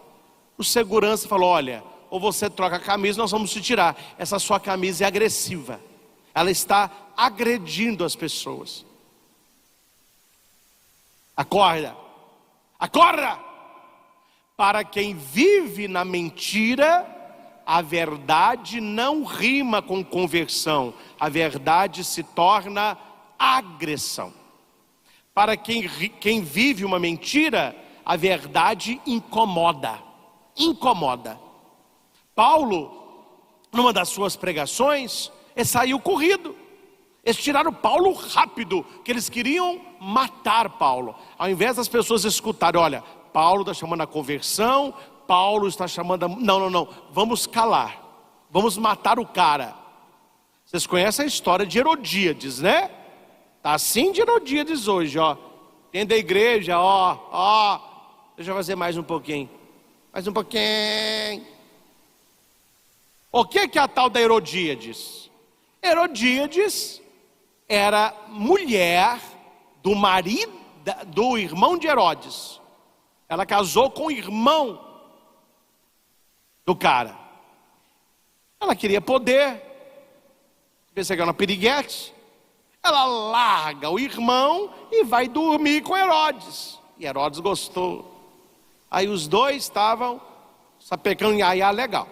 Speaker 1: O segurança falou, olha, ou você troca a camisa, nós vamos te tirar. Essa sua camisa é agressiva. Ela está agredindo as pessoas. Acorda, acorda! Para quem vive na mentira, a verdade não rima com conversão. A verdade se torna agressão. Para quem vive uma mentira, a verdade incomoda. Incomoda. Paulo, numa das suas pregações, ele saiu corrido. Eles tiraram Paulo rápido, que eles queriam matar Paulo. Ao invés das pessoas escutarem, olha, Paulo está chamando a conversão, Paulo está chamando a... Não, vamos calar, vamos matar o cara. Vocês conhecem a história de Herodíades, né? Tá assim de Herodíades hoje, ó. Dentro da igreja, ó. Deixa eu fazer mais um pouquinho. Mais um pouquinho. O que é a tal da Herodíades? Herodíades era mulher do marido, do irmão de Herodes. Ela casou com o irmão do cara. Ela queria poder. Pensei que era uma piriguete. Ela larga o irmão e vai dormir com Herodes. E Herodes gostou. Aí os dois estavam sapecando iaiá legal.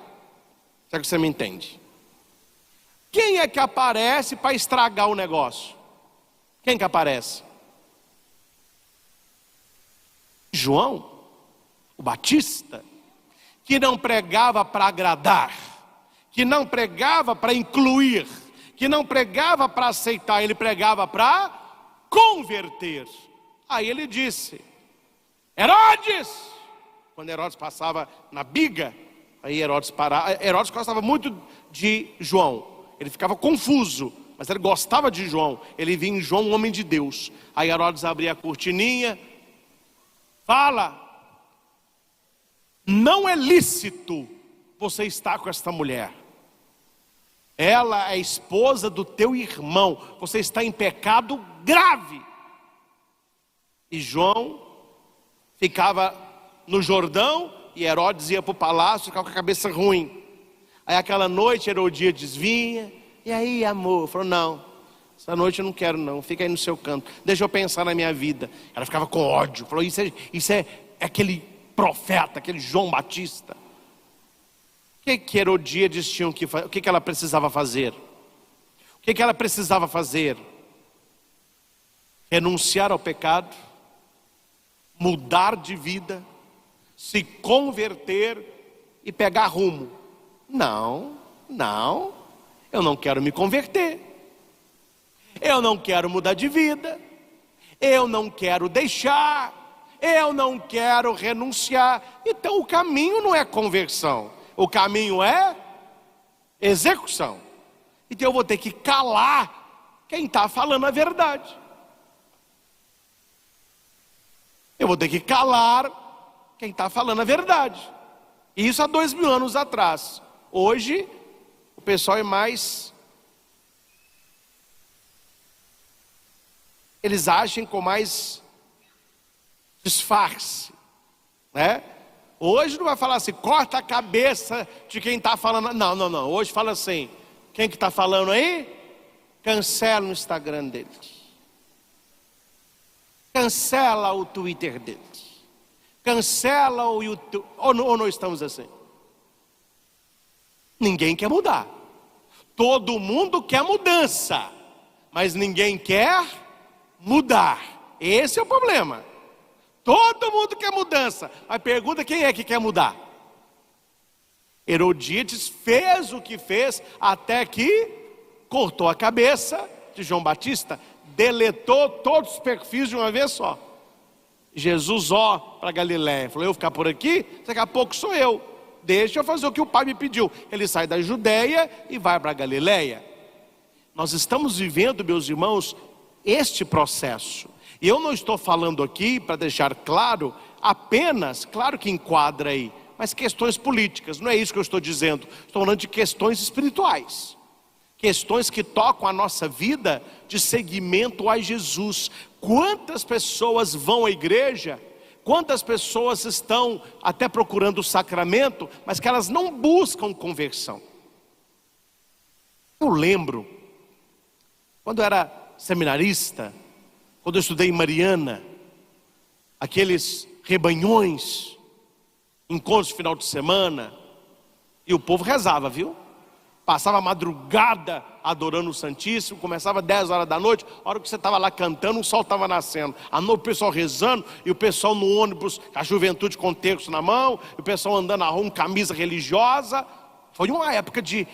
Speaker 1: Será que você me entende? Quem é que aparece para estragar o negócio? Quem que aparece? João, o Batista, que não pregava para agradar, que não pregava para incluir, que não pregava para aceitar, ele pregava para converter. Aí ele disse, Herodes, quando Herodes passava na biga, aí Herodes parava. Herodes gostava muito de João, ele ficava confuso, mas ele gostava de João, ele via em João um homem de Deus. Aí Herodes abria a cortininha, fala, não é lícito você estar com esta mulher. Ela é esposa do teu irmão. Você está em pecado grave. E João ficava no Jordão e Herodes ia para o palácio, ficava com a cabeça ruim. Aí aquela noite Herodíades vinha. E aí, amor? Falou, não, essa noite eu não quero não, fica aí no seu canto, deixa eu pensar na minha vida. Ela ficava com ódio. Falou, isso é aquele profeta, aquele João Batista. O que Herodíades tinha que fazer? O que ela precisava fazer? O que ela precisava fazer? Renunciar ao pecado, mudar de vida, se converter e pegar rumo. Não, eu não quero me converter, eu não quero mudar de vida, eu não quero deixar, eu não quero renunciar. Então o caminho não é conversão, o caminho é execução. Então eu vou ter que calar quem está falando a verdade. Eu vou ter que calar quem está falando a verdade. Isso há 2000 anos atrás. Hoje o pessoal é mais eles agem com mais disfarce, né? Hoje não vai falar assim, corta a cabeça de quem está falando. Não. Hoje fala assim, quem que está falando aí? Cancela o Instagram deles. Cancela o Twitter deles. Cancela o YouTube. Ou não estamos assim? Ninguém quer mudar. Todo mundo quer mudança, mas ninguém quer mudar. Esse é o problema. Todo mundo quer mudança, mas pergunta quem é que quer mudar. Herodíades fez o que fez até que cortou a cabeça de João Batista, deletou todos os perfis de uma vez só. Jesus para Galiléia, falou, eu ficar por aqui, daqui a pouco sou eu. Deixa eu fazer o que o Pai me pediu. Ele sai da Judéia e vai para Galiléia. Nós estamos vivendo, meus irmãos, este processo. E eu não estou falando aqui, para deixar claro, apenas, claro que enquadra aí, mas questões políticas. Não é isso que eu estou dizendo. Estou falando de questões espirituais. Questões que tocam a nossa vida de seguimento a Jesus. Quantas pessoas vão à igreja, quantas pessoas estão até procurando o sacramento, mas que elas não buscam conversão. Eu lembro, quando eu era seminarista, quando eu estudei em Mariana, aqueles rebanhões, encontros de final de semana, e o povo rezava, viu? Passava a madrugada adorando o Santíssimo, começava 10 horas da noite, a hora que você estava lá cantando, o sol estava nascendo. À noite o pessoal rezando, e o pessoal no ônibus, a juventude com terço na mão, e o pessoal andando na rua com camisa religiosa. Foi uma época de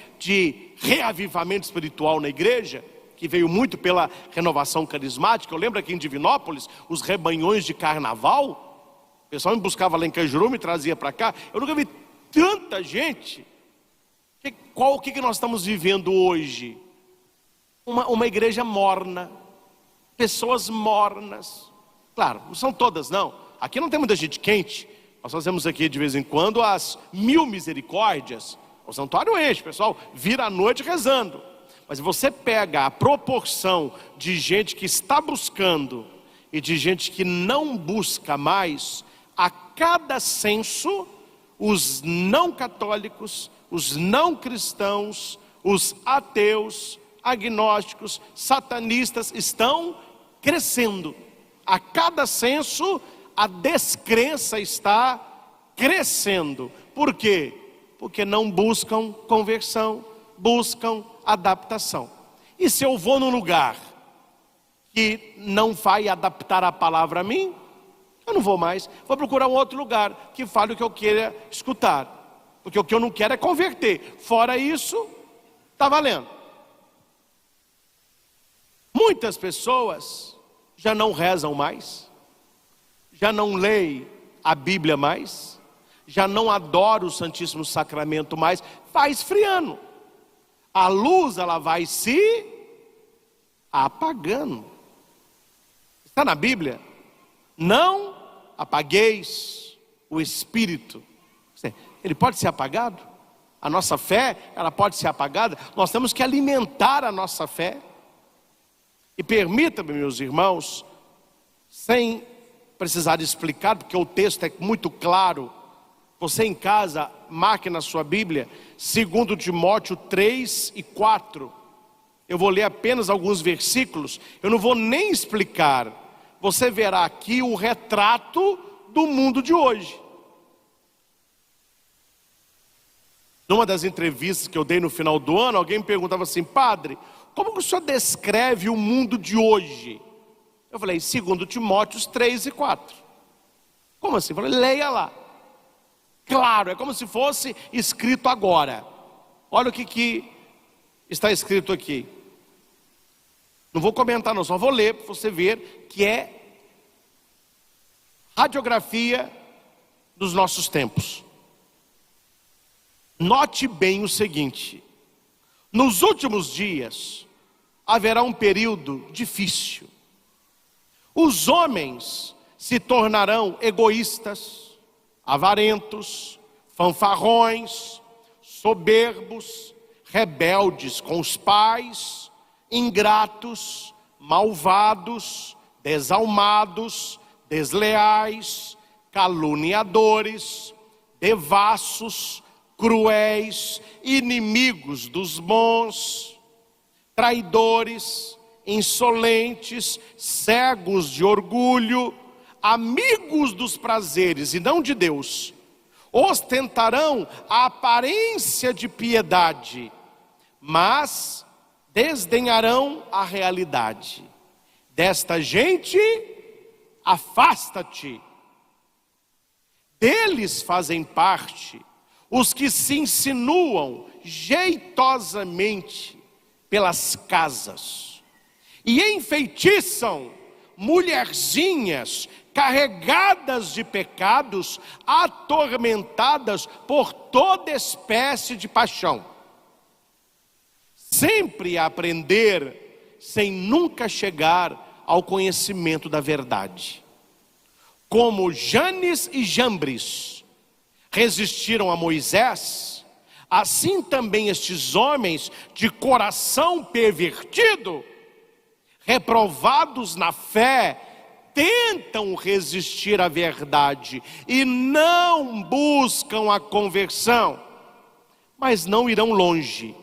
Speaker 1: reavivamento espiritual na igreja, que veio muito pela renovação carismática. Eu lembro aqui em Divinópolis, os rebanhões de carnaval, o pessoal me buscava lá em Cajuru, me trazia para cá. Eu nunca vi tanta gente. O que nós estamos vivendo hoje? Uma igreja morna, pessoas mornas. Claro, não são todas não. Aqui não tem muita gente quente. Nós fazemos aqui de vez em quando as 1000 misericórdias. O santuário enche, o pessoal vira a noite rezando. Mas você pega a proporção de gente que está buscando e de gente que não busca mais, a cada censo, os não católicos, os não cristãos, os ateus, agnósticos, satanistas estão crescendo. A cada censo a descrença está crescendo. Por quê? Porque não buscam conversão, buscam adaptação. E se eu vou num lugar que não vai adaptar a palavra a mim, eu não vou mais, vou procurar um outro lugar que fale o que eu queira escutar. Porque o que eu não quero é converter. Fora isso, está valendo. Muitas pessoas já não rezam mais, já não leem a Bíblia mais, já não adoram o Santíssimo Sacramento mais, vai esfriando. A luz ela vai se apagando. Está na Bíblia? Não apagueis o Espírito. Ele pode ser apagado? A nossa fé, ela pode ser apagada? Nós temos que alimentar a nossa fé. E permita-me, meus irmãos, sem precisar explicar, porque o texto é muito claro. Você em casa, marque na sua Bíblia, 2 Timóteo 3 e 4. Eu vou ler apenas alguns versículos, eu não vou nem explicar. Você verá aqui o retrato do mundo de hoje. Numa das entrevistas que eu dei no final do ano, alguém me perguntava assim, padre, como que o senhor descreve o mundo de hoje? Eu falei, 2 Timóteo 3 e 4. Como assim? Eu falei, leia lá. Claro, é como se fosse escrito agora. Olha o que está escrito aqui. Não vou comentar não, só vou ler para você ver que é radiografia dos nossos tempos. Note bem o seguinte: nos últimos dias haverá um período difícil. Os homens se tornarão egoístas, avarentos, fanfarrões, soberbos, rebeldes com os pais, ingratos, malvados, desalmados, desleais, caluniadores, devassos, cruéis, inimigos dos bons, traidores, insolentes, cegos de orgulho, amigos dos prazeres e não de Deus, ostentarão a aparência de piedade, mas desdenharão a realidade. Desta gente, afasta-te. Deles fazem parte os que se insinuam jeitosamente pelas casas e enfeitiçam mulherzinhas carregadas de pecados, atormentadas por toda espécie de paixão. Sempre a aprender, sem nunca chegar ao conhecimento da verdade. Como Janes e Jambres resistiram a Moisés, assim também estes homens de coração pervertido, reprovados na fé, tentam resistir à verdade e não buscam a conversão, mas não irão longe,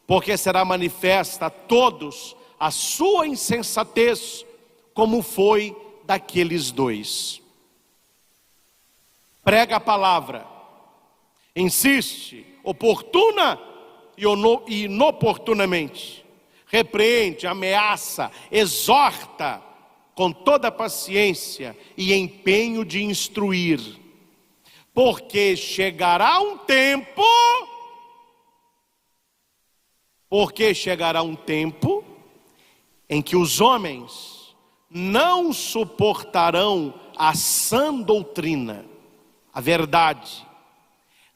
Speaker 1: porque será manifesta a todos a sua insensatez, como foi daqueles dois. Prega a palavra, insiste, oportuna e inoportunamente, repreende, ameaça, exorta, com toda paciência e empenho de instruir, porque chegará um tempo em que os homens não suportarão a sã doutrina, a verdade,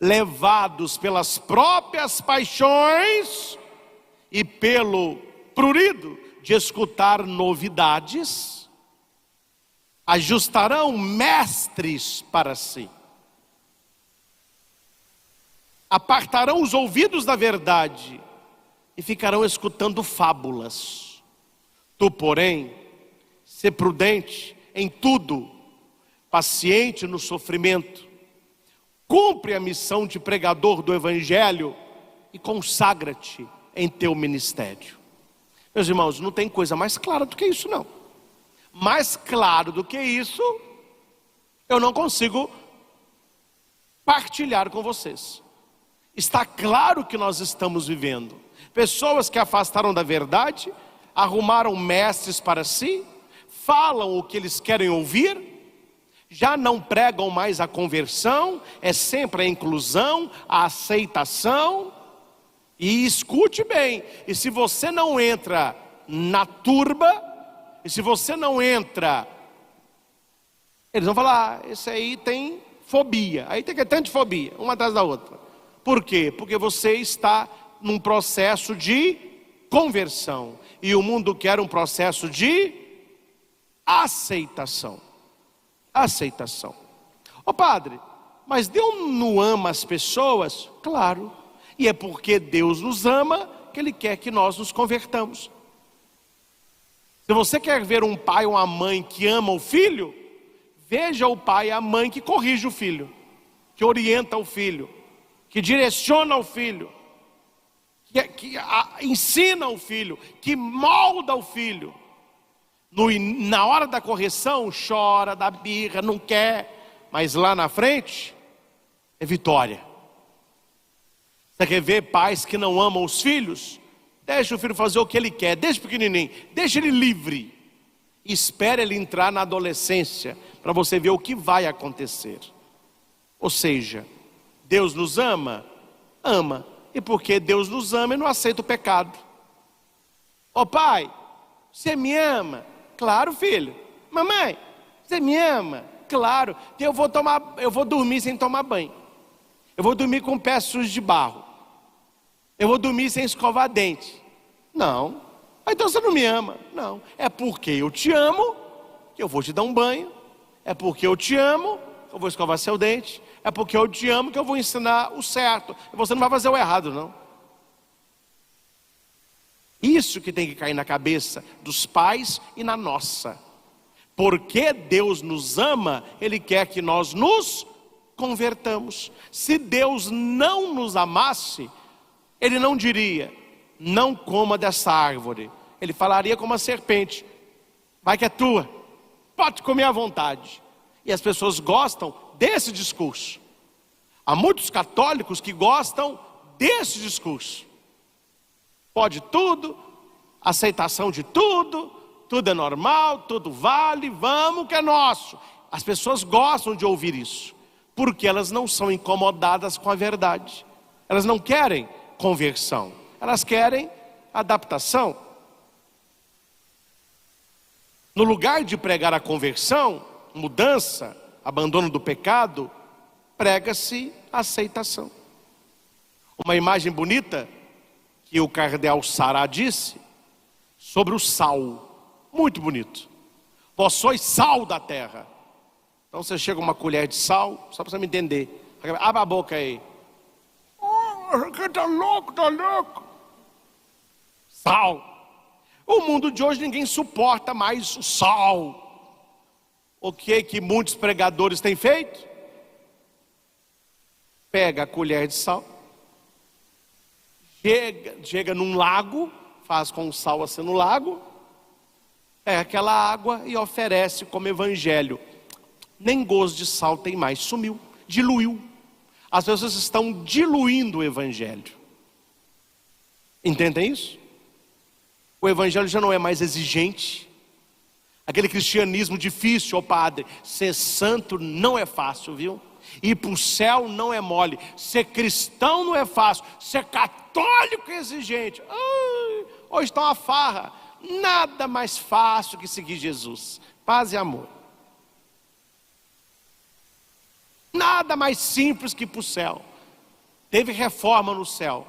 Speaker 1: levados pelas próprias paixões e pelo prurido de escutar novidades, ajustarão mestres para si, apartarão os ouvidos da verdade e ficarão escutando fábulas. Tu, porém, sê prudente em tudo, paciente no sofrimento, cumpre a missão de pregador do Evangelho e consagra-te em teu ministério. Meus irmãos, não tem coisa mais clara do que isso, não. Mais claro do que isso, eu não consigo partilhar com vocês. Está claro que nós estamos vivendo pessoas que afastaram da verdade, arrumaram mestres para si, falam o que eles querem ouvir, já não pregam mais a conversão, é sempre a inclusão, a aceitação. E escute bem, e se você não entra na turba, e se você não entra, eles vão falar, esse aí tem fobia, aí tem que ter tanta fobia, uma atrás da outra. Por quê? Porque você está num processo de conversão, e o mundo quer um processo de aceitação. Aceitação. Ô padre, mas Deus não ama as pessoas? Claro, e é porque Deus nos ama que Ele quer que nós nos convertamos. Se você quer ver um pai ou uma mãe que ama o filho, veja o pai e a mãe que corrige o filho, que orienta o filho, que direciona o filho, que ensina o filho, que molda o filho. Na hora da correção, chora, dá birra, não quer, mas lá na frente, é vitória. Você quer ver pais que não amam os filhos? Deixa o filho fazer o que ele quer, desde pequenininho, deixa ele livre. Espera ele entrar na adolescência, para você ver o que vai acontecer. Ou seja, Deus nos ama? Ama. E porque Deus nos ama, Ele não aceita o pecado. Ô pai, você me ama? Claro, filho. Mamãe, você me ama? Claro. Eu vou dormir sem tomar banho. Eu vou dormir com pés sujos de barro. Eu vou dormir sem escovar dente. Não. Então você não me ama. Não. É porque eu te amo que eu vou te dar um banho. É porque eu te amo que eu vou escovar seu dente. É porque eu te amo que eu vou ensinar o certo. E você não vai fazer o errado, não. Isso que tem que cair na cabeça dos pais e na nossa. porque Deus nos ama, Ele quer que nós nos convertamos. Se Deus não nos amasse, Ele não diria, não coma dessa árvore. Ele falaria como a serpente, vai que é tua, pode comer à vontade. E as pessoas gostam desse discurso. Há muitos católicos que gostam desse discurso. Pode tudo, aceitação de tudo, tudo é normal, tudo vale, vamos que é nosso. As pessoas gostam de ouvir isso, porque elas não são incomodadas com a verdade. Elas não querem conversão, elas querem adaptação. No lugar de pregar a conversão, mudança, abandono do pecado, prega-se a aceitação. Uma imagem bonita que o cardeal Sará disse sobre o sal, muito bonito. Vós sois sal da terra. Então você chega uma colher de sal, só para você me entender. Abre a boca aí. Tá louco. Sal. O mundo de hoje ninguém suporta mais o sal. O que muitos pregadores têm feito? Pega a colher de sal, chega num lago, faz com o sal assim no lago, pega aquela água e oferece como evangelho. Nem gosto de sal tem mais, sumiu, diluiu. As pessoas estão diluindo o evangelho. Entendem isso? O evangelho já não é mais exigente. Aquele cristianismo difícil, ó padre, ser santo não é fácil, viu? Ir para o céu não é mole. Ser cristão não é fácil. Ser católico é exigente. Hoje está uma farra. Nada mais fácil que seguir Jesus. Paz e amor. Nada mais simples que ir para o céu. Teve reforma no céu.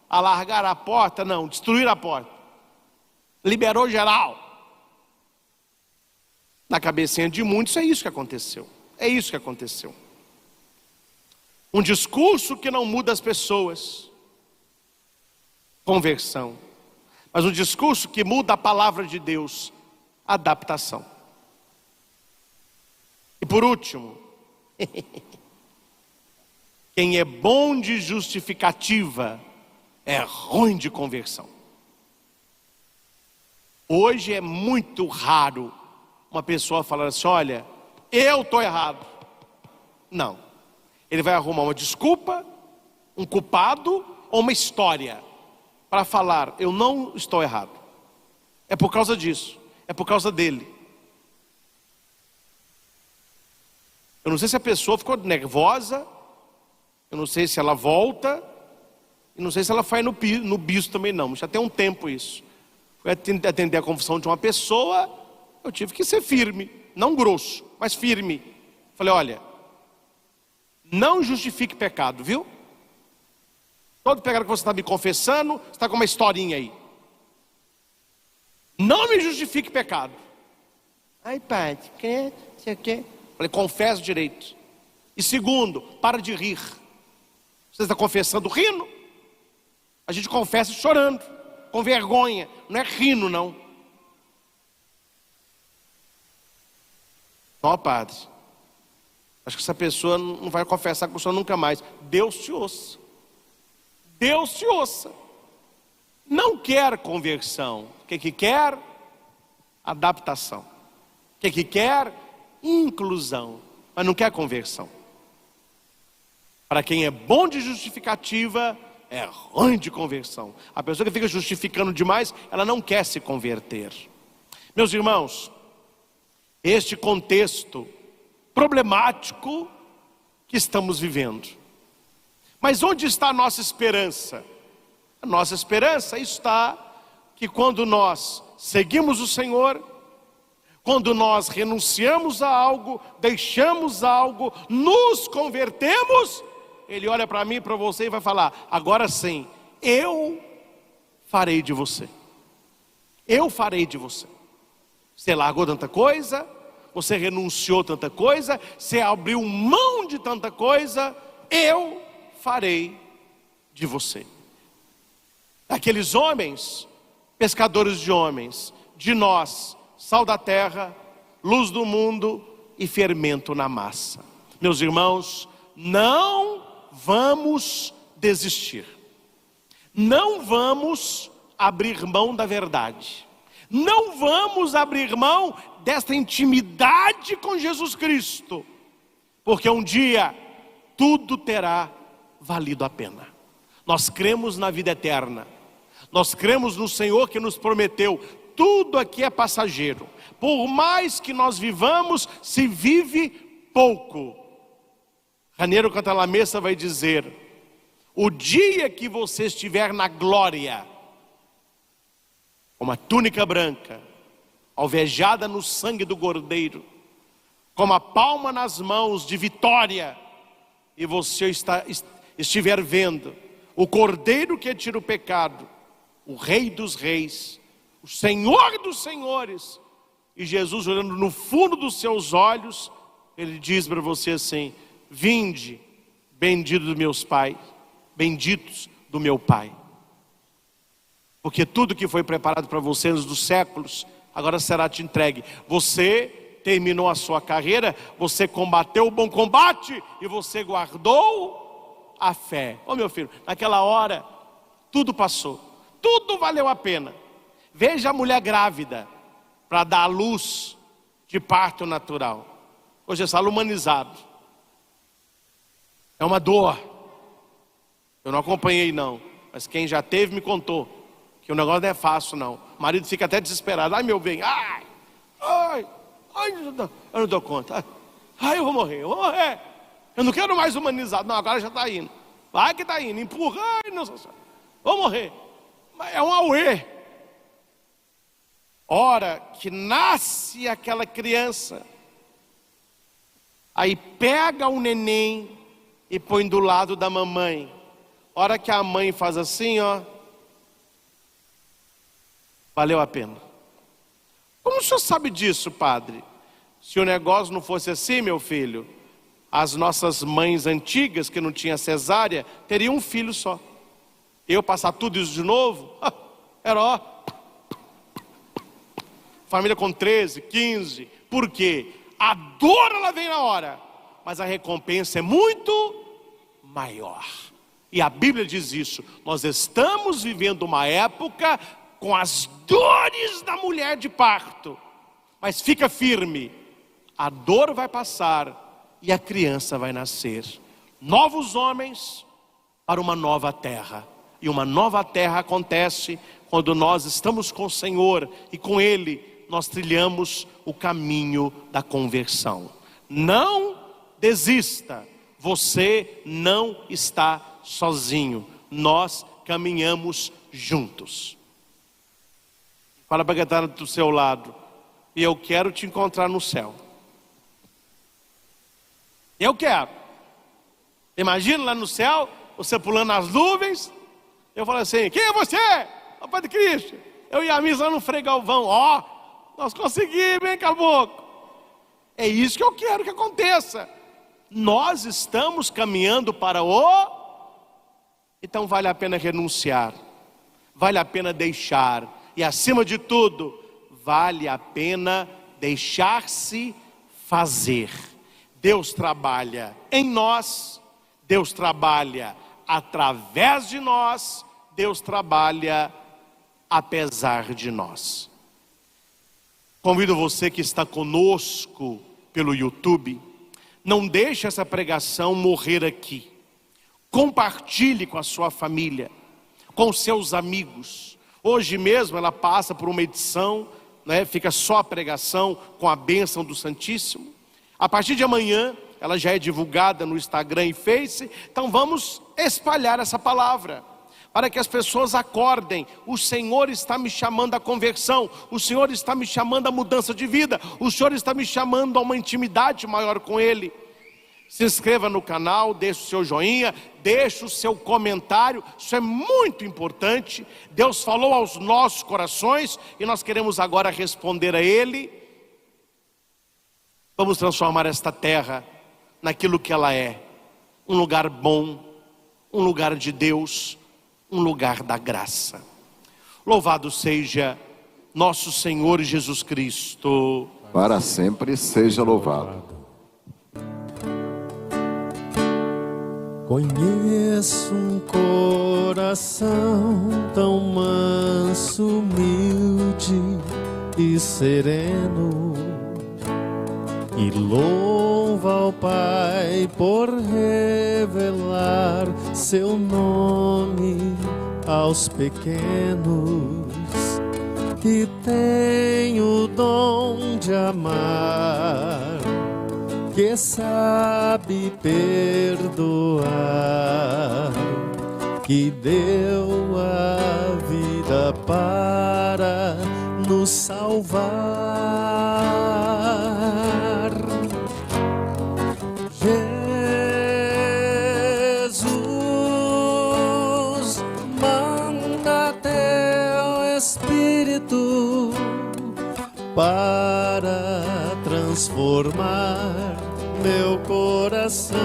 Speaker 1: Alargar a porta? Não, destruir a porta. Liberou geral. Na cabecinha de muitos é isso que aconteceu. É isso que aconteceu. Um discurso que não muda as pessoas. Conversão. Mas um discurso que muda a palavra de Deus. Adaptação. E por último, quem é bom de justificativa é ruim de conversão. Hoje é muito raro uma pessoa falar assim, olha, eu estou errado. Não. Ele vai arrumar uma desculpa, um culpado ou uma história para falar, eu não estou errado. É por causa disso, é por causa dele. Eu não sei se a pessoa ficou nervosa, eu não sei se ela volta, e não sei se ela vai no bispo também não, já tem um tempo isso. Fui atender a confissão de uma pessoa, eu tive que ser firme, não grosso, mas firme. Falei, olha, não justifique pecado, viu? Todo pecado que você está me confessando, você está com uma historinha aí. Não me justifique pecado. Ai, padre, quer, sei o quê? Falei, confesso direito. E segundo, para de rir. Você está confessando rindo? A gente confessa chorando, com vergonha. Não é rindo, não. Ó, padre, acho que essa pessoa não vai confessar com o senhor nunca mais. Deus te ouça. Deus te ouça. Não quer conversão. O que quer? Adaptação. O que quer? Inclusão. Mas não quer conversão. Para quem é bom de justificativa, é ruim de conversão. A pessoa que fica justificando demais, ela não quer se converter. Meus irmãos, este contexto problemático que estamos vivendo. Mas onde está a nossa esperança? A nossa esperança está que quando nós seguimos o Senhor, quando nós renunciamos a algo, deixamos algo, nos convertemos, Ele olha para mim e para você e vai falar, agora sim, eu farei de você. Eu farei de você. Você largou tanta coisa, você renunciou tanta coisa, você abriu mão de tanta coisa, eu farei de você. Aqueles homens, pescadores de homens, de nós, sal da terra, luz do mundo e fermento na massa. Meus irmãos, não vamos desistir. Não vamos abrir mão da verdade. Não vamos abrir mão desta intimidade com Jesus Cristo, porque um dia tudo terá valido a pena. Nós cremos na vida eterna. Nós cremos no Senhor que nos prometeu. Tudo aqui é passageiro. Por mais que nós vivamos, se vive pouco. Raniero Cantalamessa vai dizer: o dia que você estiver na glória, com uma túnica branca, alvejada no sangue do Cordeiro, com uma palma nas mãos de vitória, e você estiver vendo o Cordeiro que tira o pecado, o Rei dos Reis, o Senhor dos Senhores, e Jesus olhando no fundo dos seus olhos, Ele diz para você assim: vinde, bendito dos meus pais, benditos do meu Pai. Porque tudo que foi preparado para você antes dos séculos, agora será te entregue. Você terminou a sua carreira, você combateu o bom combate e você guardou a fé. Ô meu filho, naquela hora, tudo passou, tudo valeu a pena. Veja a mulher grávida para dar à luz de parto natural. Hoje é salo humanizado. É uma dor. Eu não acompanhei não, mas quem já teve me contou que o negócio não é fácil não. O marido fica até desesperado. Ai meu bem, ai, eu não dou conta. Ai, eu vou morrer. Eu não quero mais humanizado. Não, agora já está indo. Vai que está indo, empurra. Ai, não, vou morrer. É um auê. Hora que nasce aquela criança, aí pega o neném e põe do lado da mamãe. Hora que a mãe faz assim, ó, valeu a pena. Como o senhor sabe disso, padre? Se o negócio não fosse assim, meu filho, as nossas mães antigas, que não tinham cesárea, teriam um filho só. Eu passar tudo isso de novo, era ó, família com 13, 15, por quê? A dor ela vem na hora, mas a recompensa é muito maior. E a Bíblia diz isso. Nós estamos vivendo uma época com as dores da mulher de parto, mas fica firme, a dor vai passar e a criança vai nascer. Novos homens para uma nova terra. E uma nova terra acontece quando nós estamos com o Senhor e com Ele nós trilhamos o caminho da conversão. Não desista, você não está sozinho, nós caminhamos juntos. Fala para quem está do seu lado: e eu quero te encontrar no céu. Eu quero. Imagina lá no céu, você pulando nas nuvens. Eu falo assim: quem é você? O Padre Cristo. Eu e a missa lá no Frei Galvão. Ó, nós conseguimos, hein, caboclo? É isso que eu quero que aconteça. Nós estamos caminhando para o... Então vale a pena renunciar, vale a pena deixar, e acima de tudo, vale a pena deixar-se fazer. Deus trabalha em nós, Deus trabalha através de nós, Deus trabalha apesar de nós. Convido você que está conosco pelo YouTube, não deixe essa pregação morrer aqui. Compartilhe com a sua família, com seus amigos. Hoje mesmo ela passa por uma edição, né, fica só a pregação com a bênção do Santíssimo. A partir de amanhã ela já é divulgada no Instagram e Face. Então vamos espalhar essa palavra, para que as pessoas acordem. O Senhor está me chamando à conversão, o Senhor está me chamando à mudança de vida, o Senhor está me chamando a uma intimidade maior com Ele. Se inscreva no canal, deixe o seu joinha, deixe o seu comentário, isso é muito importante. Deus falou aos nossos corações e nós queremos agora responder a Ele. Vamos transformar esta terra naquilo que ela é: um lugar bom, um lugar de Deus, um lugar da graça. Louvado seja nosso Senhor Jesus Cristo.
Speaker 2: para sempre seja louvado.
Speaker 3: Conheço um coração tão manso, humilde e sereno, e louva ao Pai por revelar seu nome aos pequenos, que tem o dom de amar, que sabe perdoar, que deu a vida para nos salvar. Jesus, manda teu Espírito para transformar meu coração,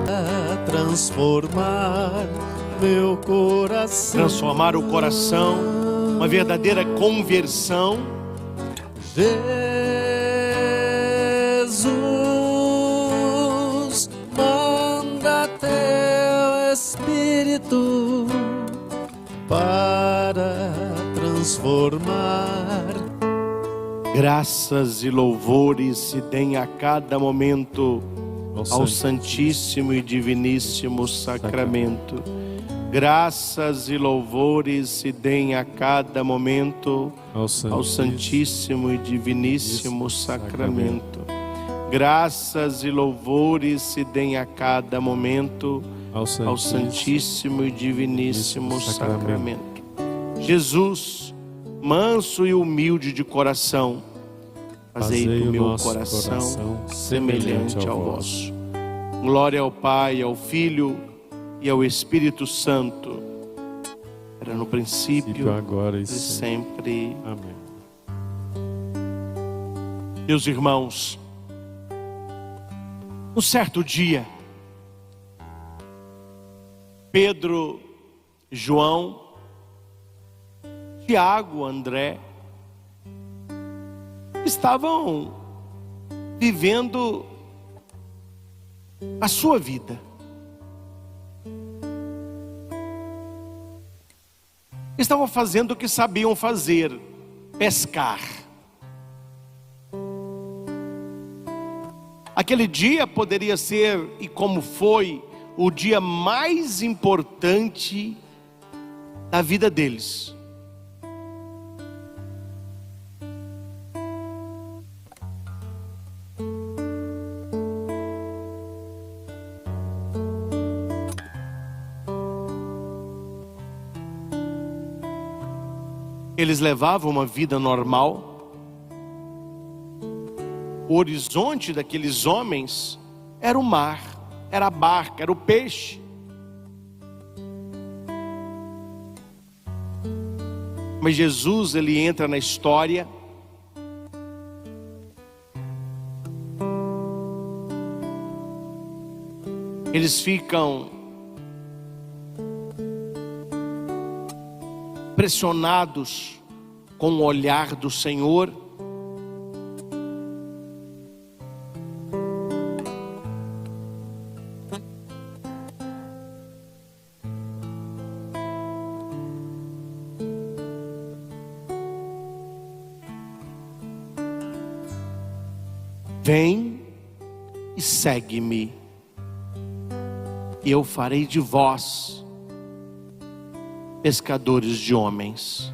Speaker 3: a transformar meu coração,
Speaker 1: transformar o coração, uma verdadeira conversão.
Speaker 3: Jesus, manda teu Espírito para transformar.
Speaker 1: Graças e louvores se deem a cada momento ao Santíssimo e Diviníssimo Sacramento. Graças e louvores se deem a cada momento ao Santíssimo e Diviníssimo Sacramento. Graças e louvores se deem a cada momento ao Santíssimo e Diviníssimo Sacramento. Jesus, manso e humilde de coração, fazei do meu coração semelhante ao vosso. Glória ao Pai, ao Filho e ao Espírito Santo, era no princípio, agora e sempre.
Speaker 3: Amém.
Speaker 1: Meus irmãos, um certo dia, Pedro, João, Tiago, André, estavam vivendo a sua vida. Estavam fazendo o que sabiam fazer, pescar. Aquele dia poderia ser, e como foi, o dia mais importante da vida deles. Eles levavam uma vida normal. O horizonte daqueles homens era o mar, era a barca, era o peixe. Mas Jesus, ele entra na história. Eles ficam pressionados com o olhar do Senhor. Vem e segue-me, e eu farei de vós pescadores de homens.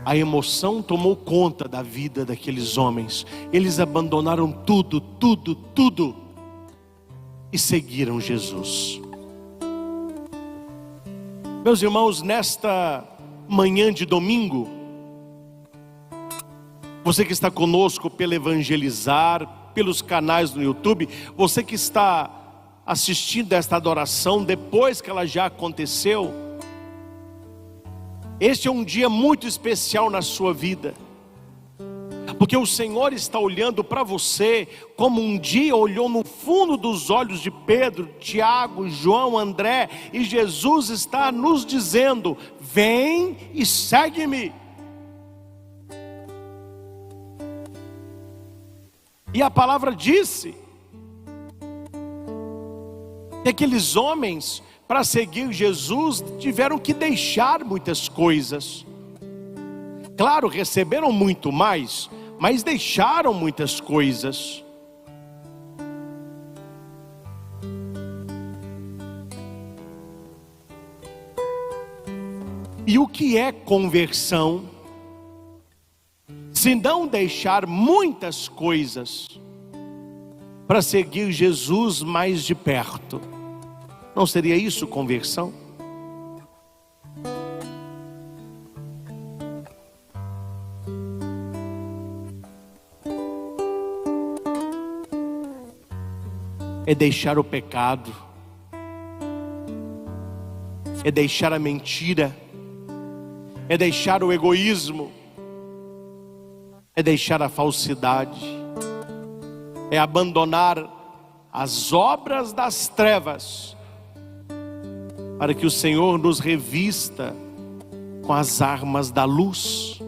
Speaker 1: A emoção tomou conta da vida daqueles homens. Eles abandonaram tudo e seguiram Jesus. Meus irmãos, nesta manhã de domingo, você que está conosco pelo Evangelizar, pelos canais no YouTube, você que está assistindo esta adoração depois que ela já aconteceu, Este é um dia muito especial na sua vida, porque o Senhor está olhando para você como um dia olhou no fundo dos olhos de Pedro, Tiago, João, André, e Jesus está nos dizendo: vem e segue-me. E a palavra disse que aqueles homens, para seguir Jesus, tiveram que deixar muitas coisas. Claro, receberam muito mais, mas deixaram muitas coisas. E o que é conversão? Se não deixar muitas coisas para seguir Jesus mais de perto, não seria isso conversão? É deixar o pecado, é deixar a mentira, é deixar o egoísmo, é deixar a falsidade, é abandonar as obras das trevas, para que o Senhor nos revista com as armas da luz.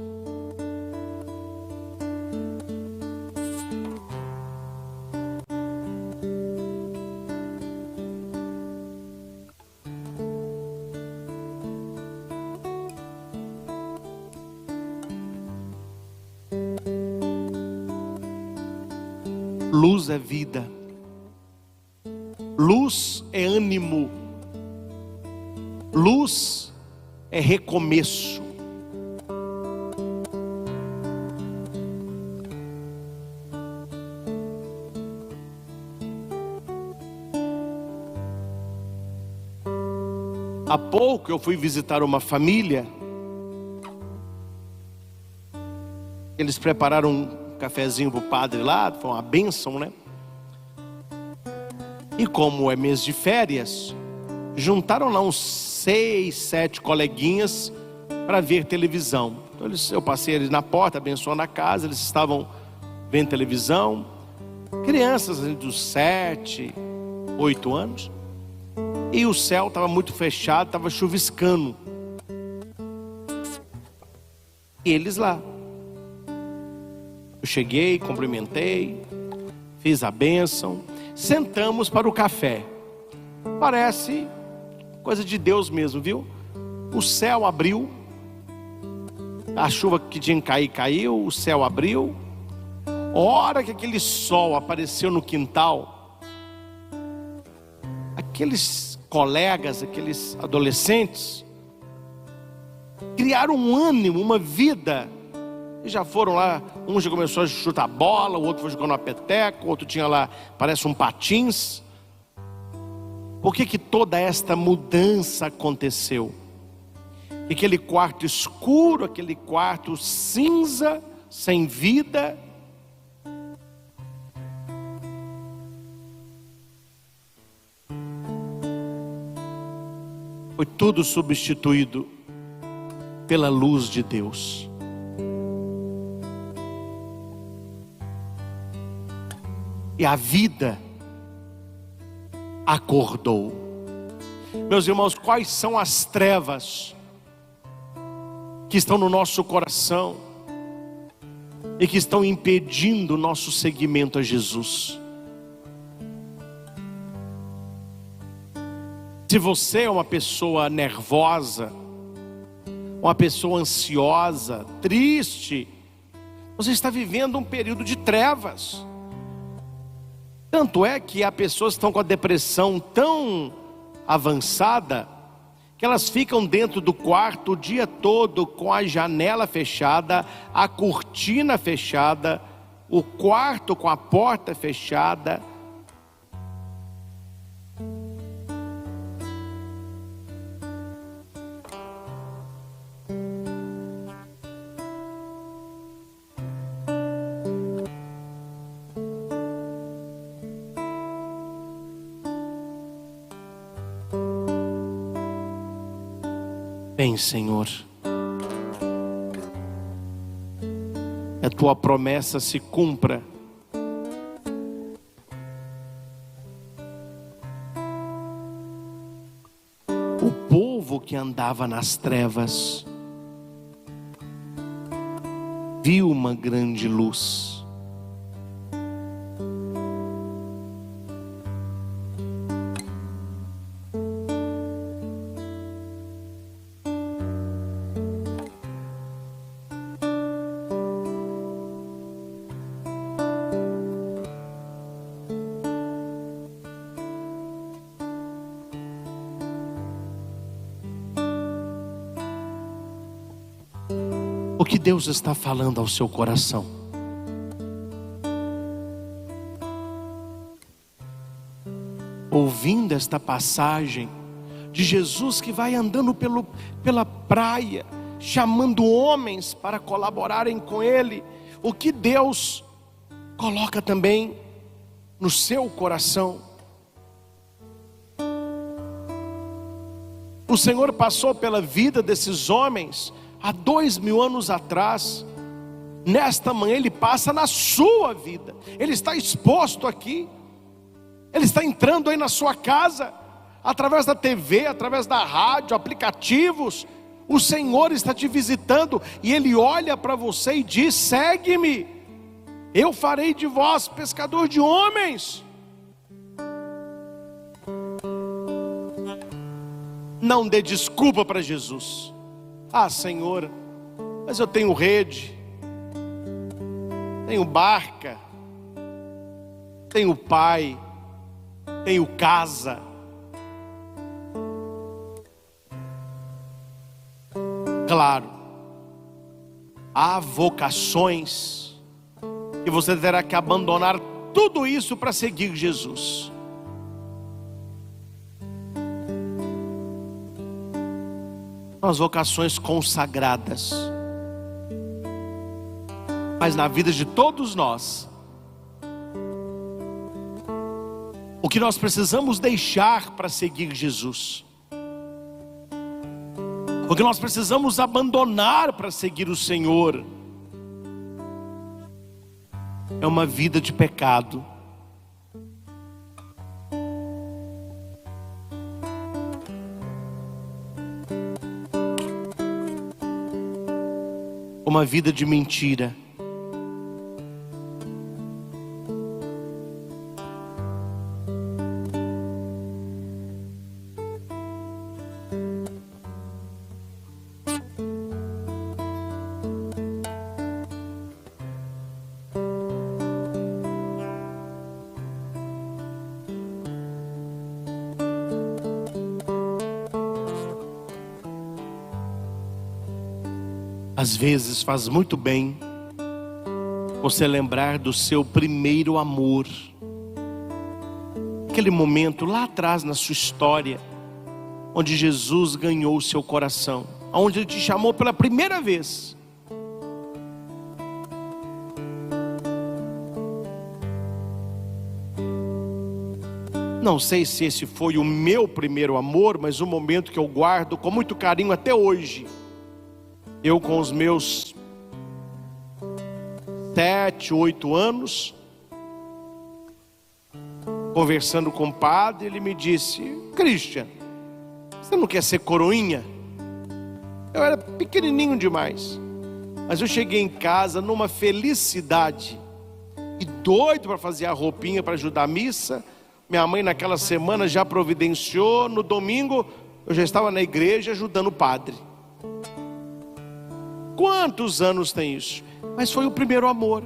Speaker 1: Luz é vida, luz é ânimo, luz é recomeço. Há pouco eu fui visitar uma família. Eles prepararam um cafezinho para o padre lá, foi uma bênção, né? E como é mês de férias, juntaram lá uns 6, 7 coleguinhas para ver televisão. Então eu passei eles na porta, abençoando a casa, eles estavam vendo televisão. Crianças dos 7, 8 anos. E o céu estava muito fechado, estava chuviscando. E eles lá. Eu cheguei, cumprimentei, fiz a bênção, sentamos para o café. Parece coisa de Deus mesmo, viu? O céu abriu, a chuva que tinha que cair, caiu, o céu abriu. A hora que aquele sol apareceu no quintal, aqueles colegas, aqueles adolescentes, criaram um ânimo, uma vida. E já foram lá, um já começou a chutar bola, o outro foi jogando uma peteca, o outro tinha lá, parece um patins. Por que toda esta mudança aconteceu? Aquele quarto escuro, aquele quarto cinza, sem vida, foi tudo substituído pela luz de Deus. E a vida acordou. Meus irmãos, quais são as trevas que estão no nosso coração e que estão impedindo o nosso seguimento a Jesus? Se você é uma pessoa nervosa, uma pessoa ansiosa, triste, você está vivendo um período de trevas. Tanto é que há pessoas que estão com a depressão tão avançada que elas ficam dentro do quarto o dia todo com a janela fechada, a cortina fechada, o quarto com a porta fechada. Vem, Senhor, a tua promessa se cumpra. O povo que andava nas trevas viu uma grande luz. O que Deus está falando ao seu coração? Ouvindo esta passagem de Jesus que vai andando pela praia, chamando homens para colaborarem com Ele, o que Deus coloca também no seu coração? O Senhor passou pela vida desses homens há 2000 anos atrás. Nesta manhã Ele passa na sua vida. Ele está exposto aqui. Ele está entrando aí na sua casa, através da TV, através da rádio, aplicativos. O Senhor está te visitando e Ele olha para você e diz: segue-me, eu farei de vós pescador de homens. Não dê desculpa para Jesus. Ah, Senhor, mas eu tenho rede, tenho barca, tenho pai, tenho casa. Claro, há vocações que você terá que abandonar tudo isso para seguir Jesus. As vocações consagradas. Mas na vida de todos nós, o que nós precisamos deixar para seguir Jesus, o que nós precisamos abandonar para seguir o Senhor, é uma vida de pecado. Uma vida de mentira. Às vezes faz muito bem você lembrar do seu primeiro amor, aquele momento lá atrás na sua história, onde Jesus ganhou o seu coração, onde Ele te chamou pela primeira vez. Não sei se esse foi o meu primeiro amor, mas um momento que eu guardo com muito carinho até hoje. Eu com os meus 7, 8 anos, conversando com o padre, ele me disse: Christian, você não quer ser coroinha? Eu era pequenininho demais, mas eu cheguei em casa numa felicidade e doido para fazer a roupinha para ajudar a missa. Minha mãe naquela semana já providenciou. No domingo eu já estava na igreja ajudando o padre. Quantos anos tem isso? Mas foi o primeiro amor.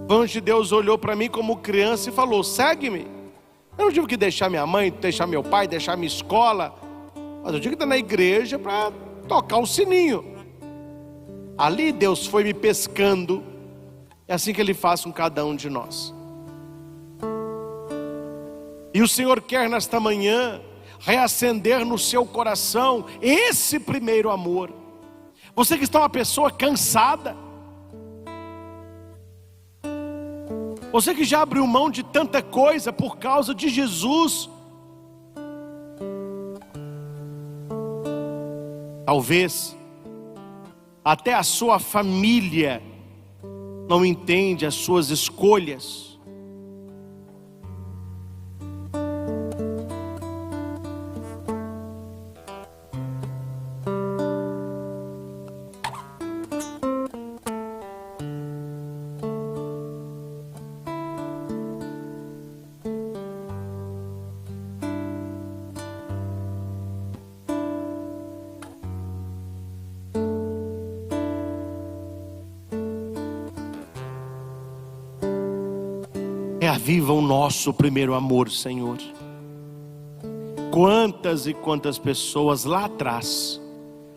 Speaker 1: Onde Deus olhou para mim como criança e falou: segue-me. Eu não tive que deixar minha mãe, deixar meu pai, deixar minha escola, mas eu tive que estar na igreja para tocar o sininho. Ali Deus foi me pescando. É assim que Ele faz com cada um de nós. E o Senhor quer nesta manhã reacender no seu coração esse primeiro amor. Você que está uma pessoa cansada, você que já abriu mão de tanta coisa por causa de Jesus, talvez até a sua família não entende as suas escolhas. Reaviva o nosso primeiro amor, Senhor. Quantas e quantas pessoas lá atrás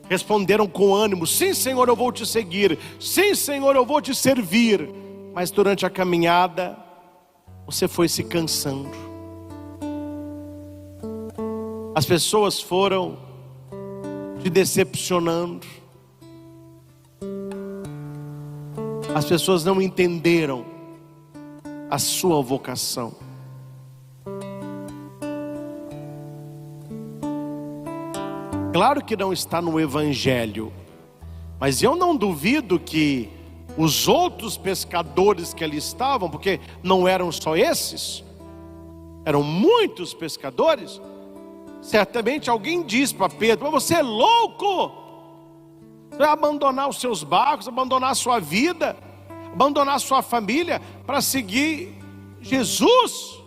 Speaker 1: responderam com ânimo: sim, Senhor, eu vou te seguir, sim, Senhor, eu vou te servir. Mas durante a caminhada você foi se cansando. As pessoas foram te decepcionando. As pessoas não entenderam a sua vocação. Claro que não está no Evangelho, mas eu não duvido que os outros pescadores que ali estavam, porque não eram só esses, eram muitos pescadores. Certamente alguém disse para Pedro: mas você é louco, vai abandonar os seus barcos, abandonar a sua vida, abandonar a sua família para seguir Jesus.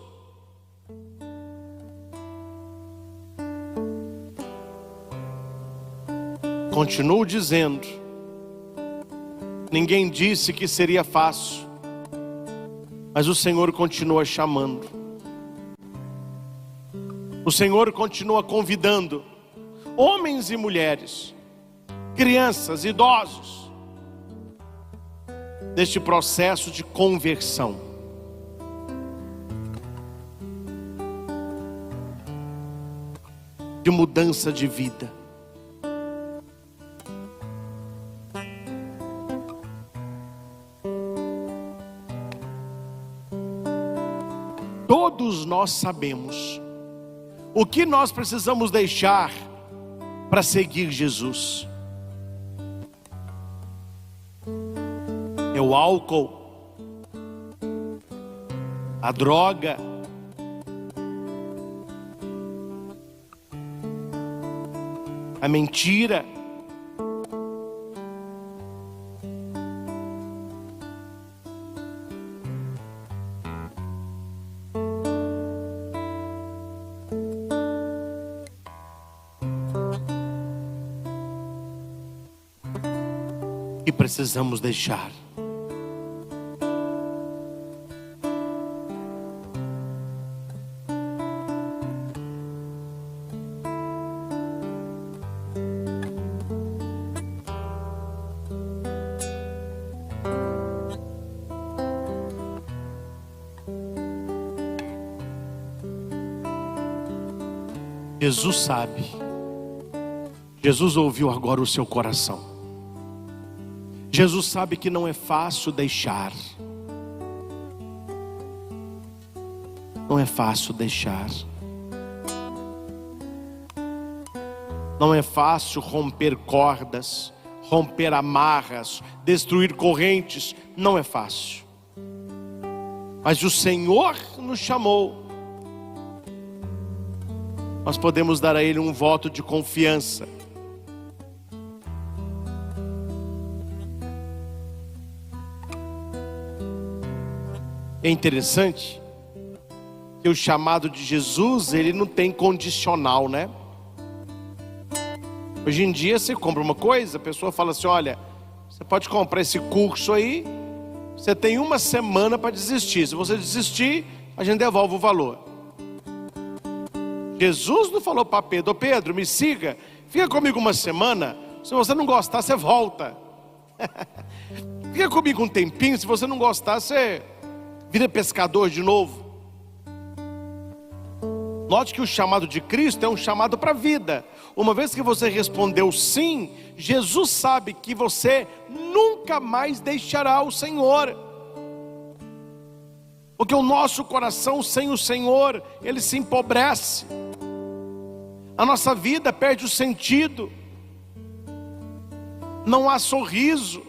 Speaker 1: Continuo dizendo, ninguém disse que seria fácil, mas o Senhor continua chamando. O Senhor continua convidando homens e mulheres, crianças, idosos, deste processo de conversão. De mudança de vida. Todos nós sabemos o que nós precisamos deixar para seguir Jesus. É o álcool, a droga, a mentira, que precisamos deixar. Jesus sabe. Jesus ouviu agora o seu coração. Jesus sabe que não é fácil deixar. Não é fácil deixar. Não é fácil romper cordas, romper amarras, destruir correntes. Não é fácil. Mas o Senhor nos chamou. Nós podemos dar a Ele um voto de confiança. É interessante que o chamado de Jesus, ele não tem condicional, né? Hoje em dia você compra uma coisa, a pessoa fala assim: olha, você pode comprar esse curso aí, você tem uma semana para desistir. Se você desistir, a gente devolve o valor. Jesus não falou para Pedro: Pedro, me siga, fica comigo uma semana, se você não gostar, você volta. Fica comigo um tempinho, se você não gostar, você vira pescador de novo. Note que o chamado de Cristo é um chamado para a vida. Uma vez que você respondeu sim, Jesus sabe que você nunca mais deixará o Senhor. Porque o nosso coração sem o Senhor, ele se empobrece. A nossa vida perde o sentido. Não há sorriso.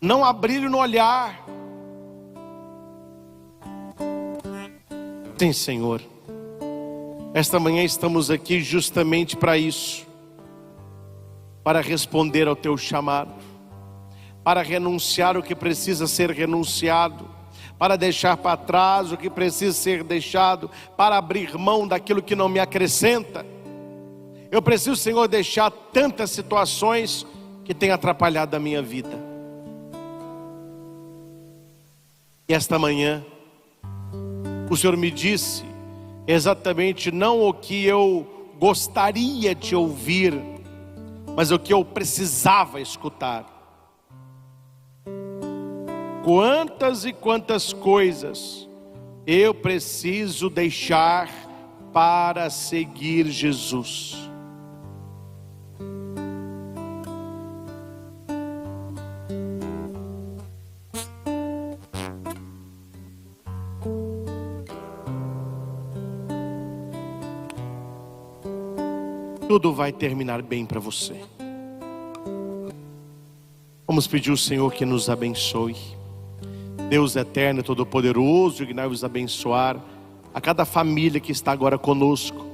Speaker 1: não há brilho no olhar. Sim, Senhor, esta manhã estamos aqui justamente para isso, para responder ao teu chamado, para renunciar o que precisa ser renunciado, para deixar para trás o que precisa ser deixado, para abrir mão daquilo que não me acrescenta. Eu preciso, Senhor, deixar tantas situações que têm atrapalhado a minha vida. E esta manhã, o Senhor me disse exatamente não o que eu gostaria de ouvir, mas o que eu precisava escutar. Quantas e quantas coisas eu preciso deixar para seguir Jesus. Tudo vai terminar bem para você. Vamos pedir ao Senhor que nos abençoe. Deus eterno e todo-poderoso, dignai-vos abençoar a cada família que está agora conosco.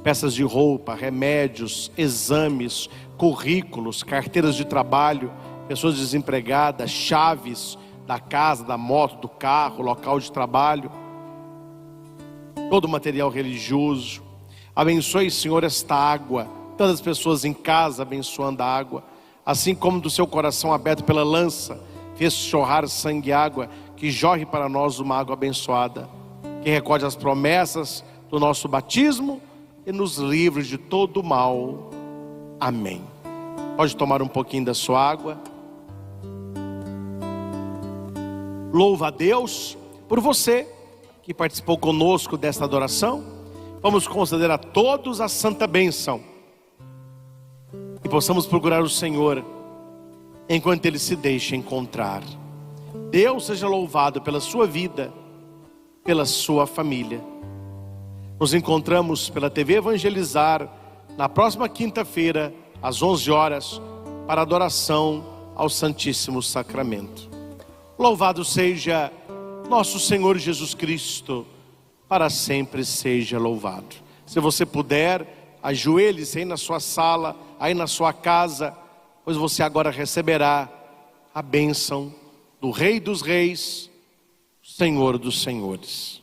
Speaker 1: Peças de roupa, remédios, exames, currículos, carteiras de trabalho, pessoas desempregadas, chaves da casa, da moto, do carro, local de trabalho, todo o material religioso. Abençoe, Senhor, esta água, tantas pessoas em casa abençoando a água, assim como do seu coração aberto pela lança fez jorrar sangue e água, que jorre para nós uma água abençoada, que recorde as promessas do nosso batismo e nos livre de todo o mal. Amém. Pode tomar um pouquinho da sua água. Louva a Deus por você que participou conosco desta adoração. Vamos conceder a todos a santa bênção e possamos procurar o Senhor enquanto Ele se deixa encontrar. Deus seja louvado pela sua vida, pela sua família. Nos encontramos pela TV Evangelizar na próxima quinta-feira às 11 horas para adoração ao Santíssimo Sacramento. Louvado seja nosso Senhor Jesus Cristo, para sempre seja louvado. Se você puder, ajoelhe-se aí na sua sala, aí na sua casa, pois você agora receberá a bênção do Rei dos Reis, Senhor dos Senhores.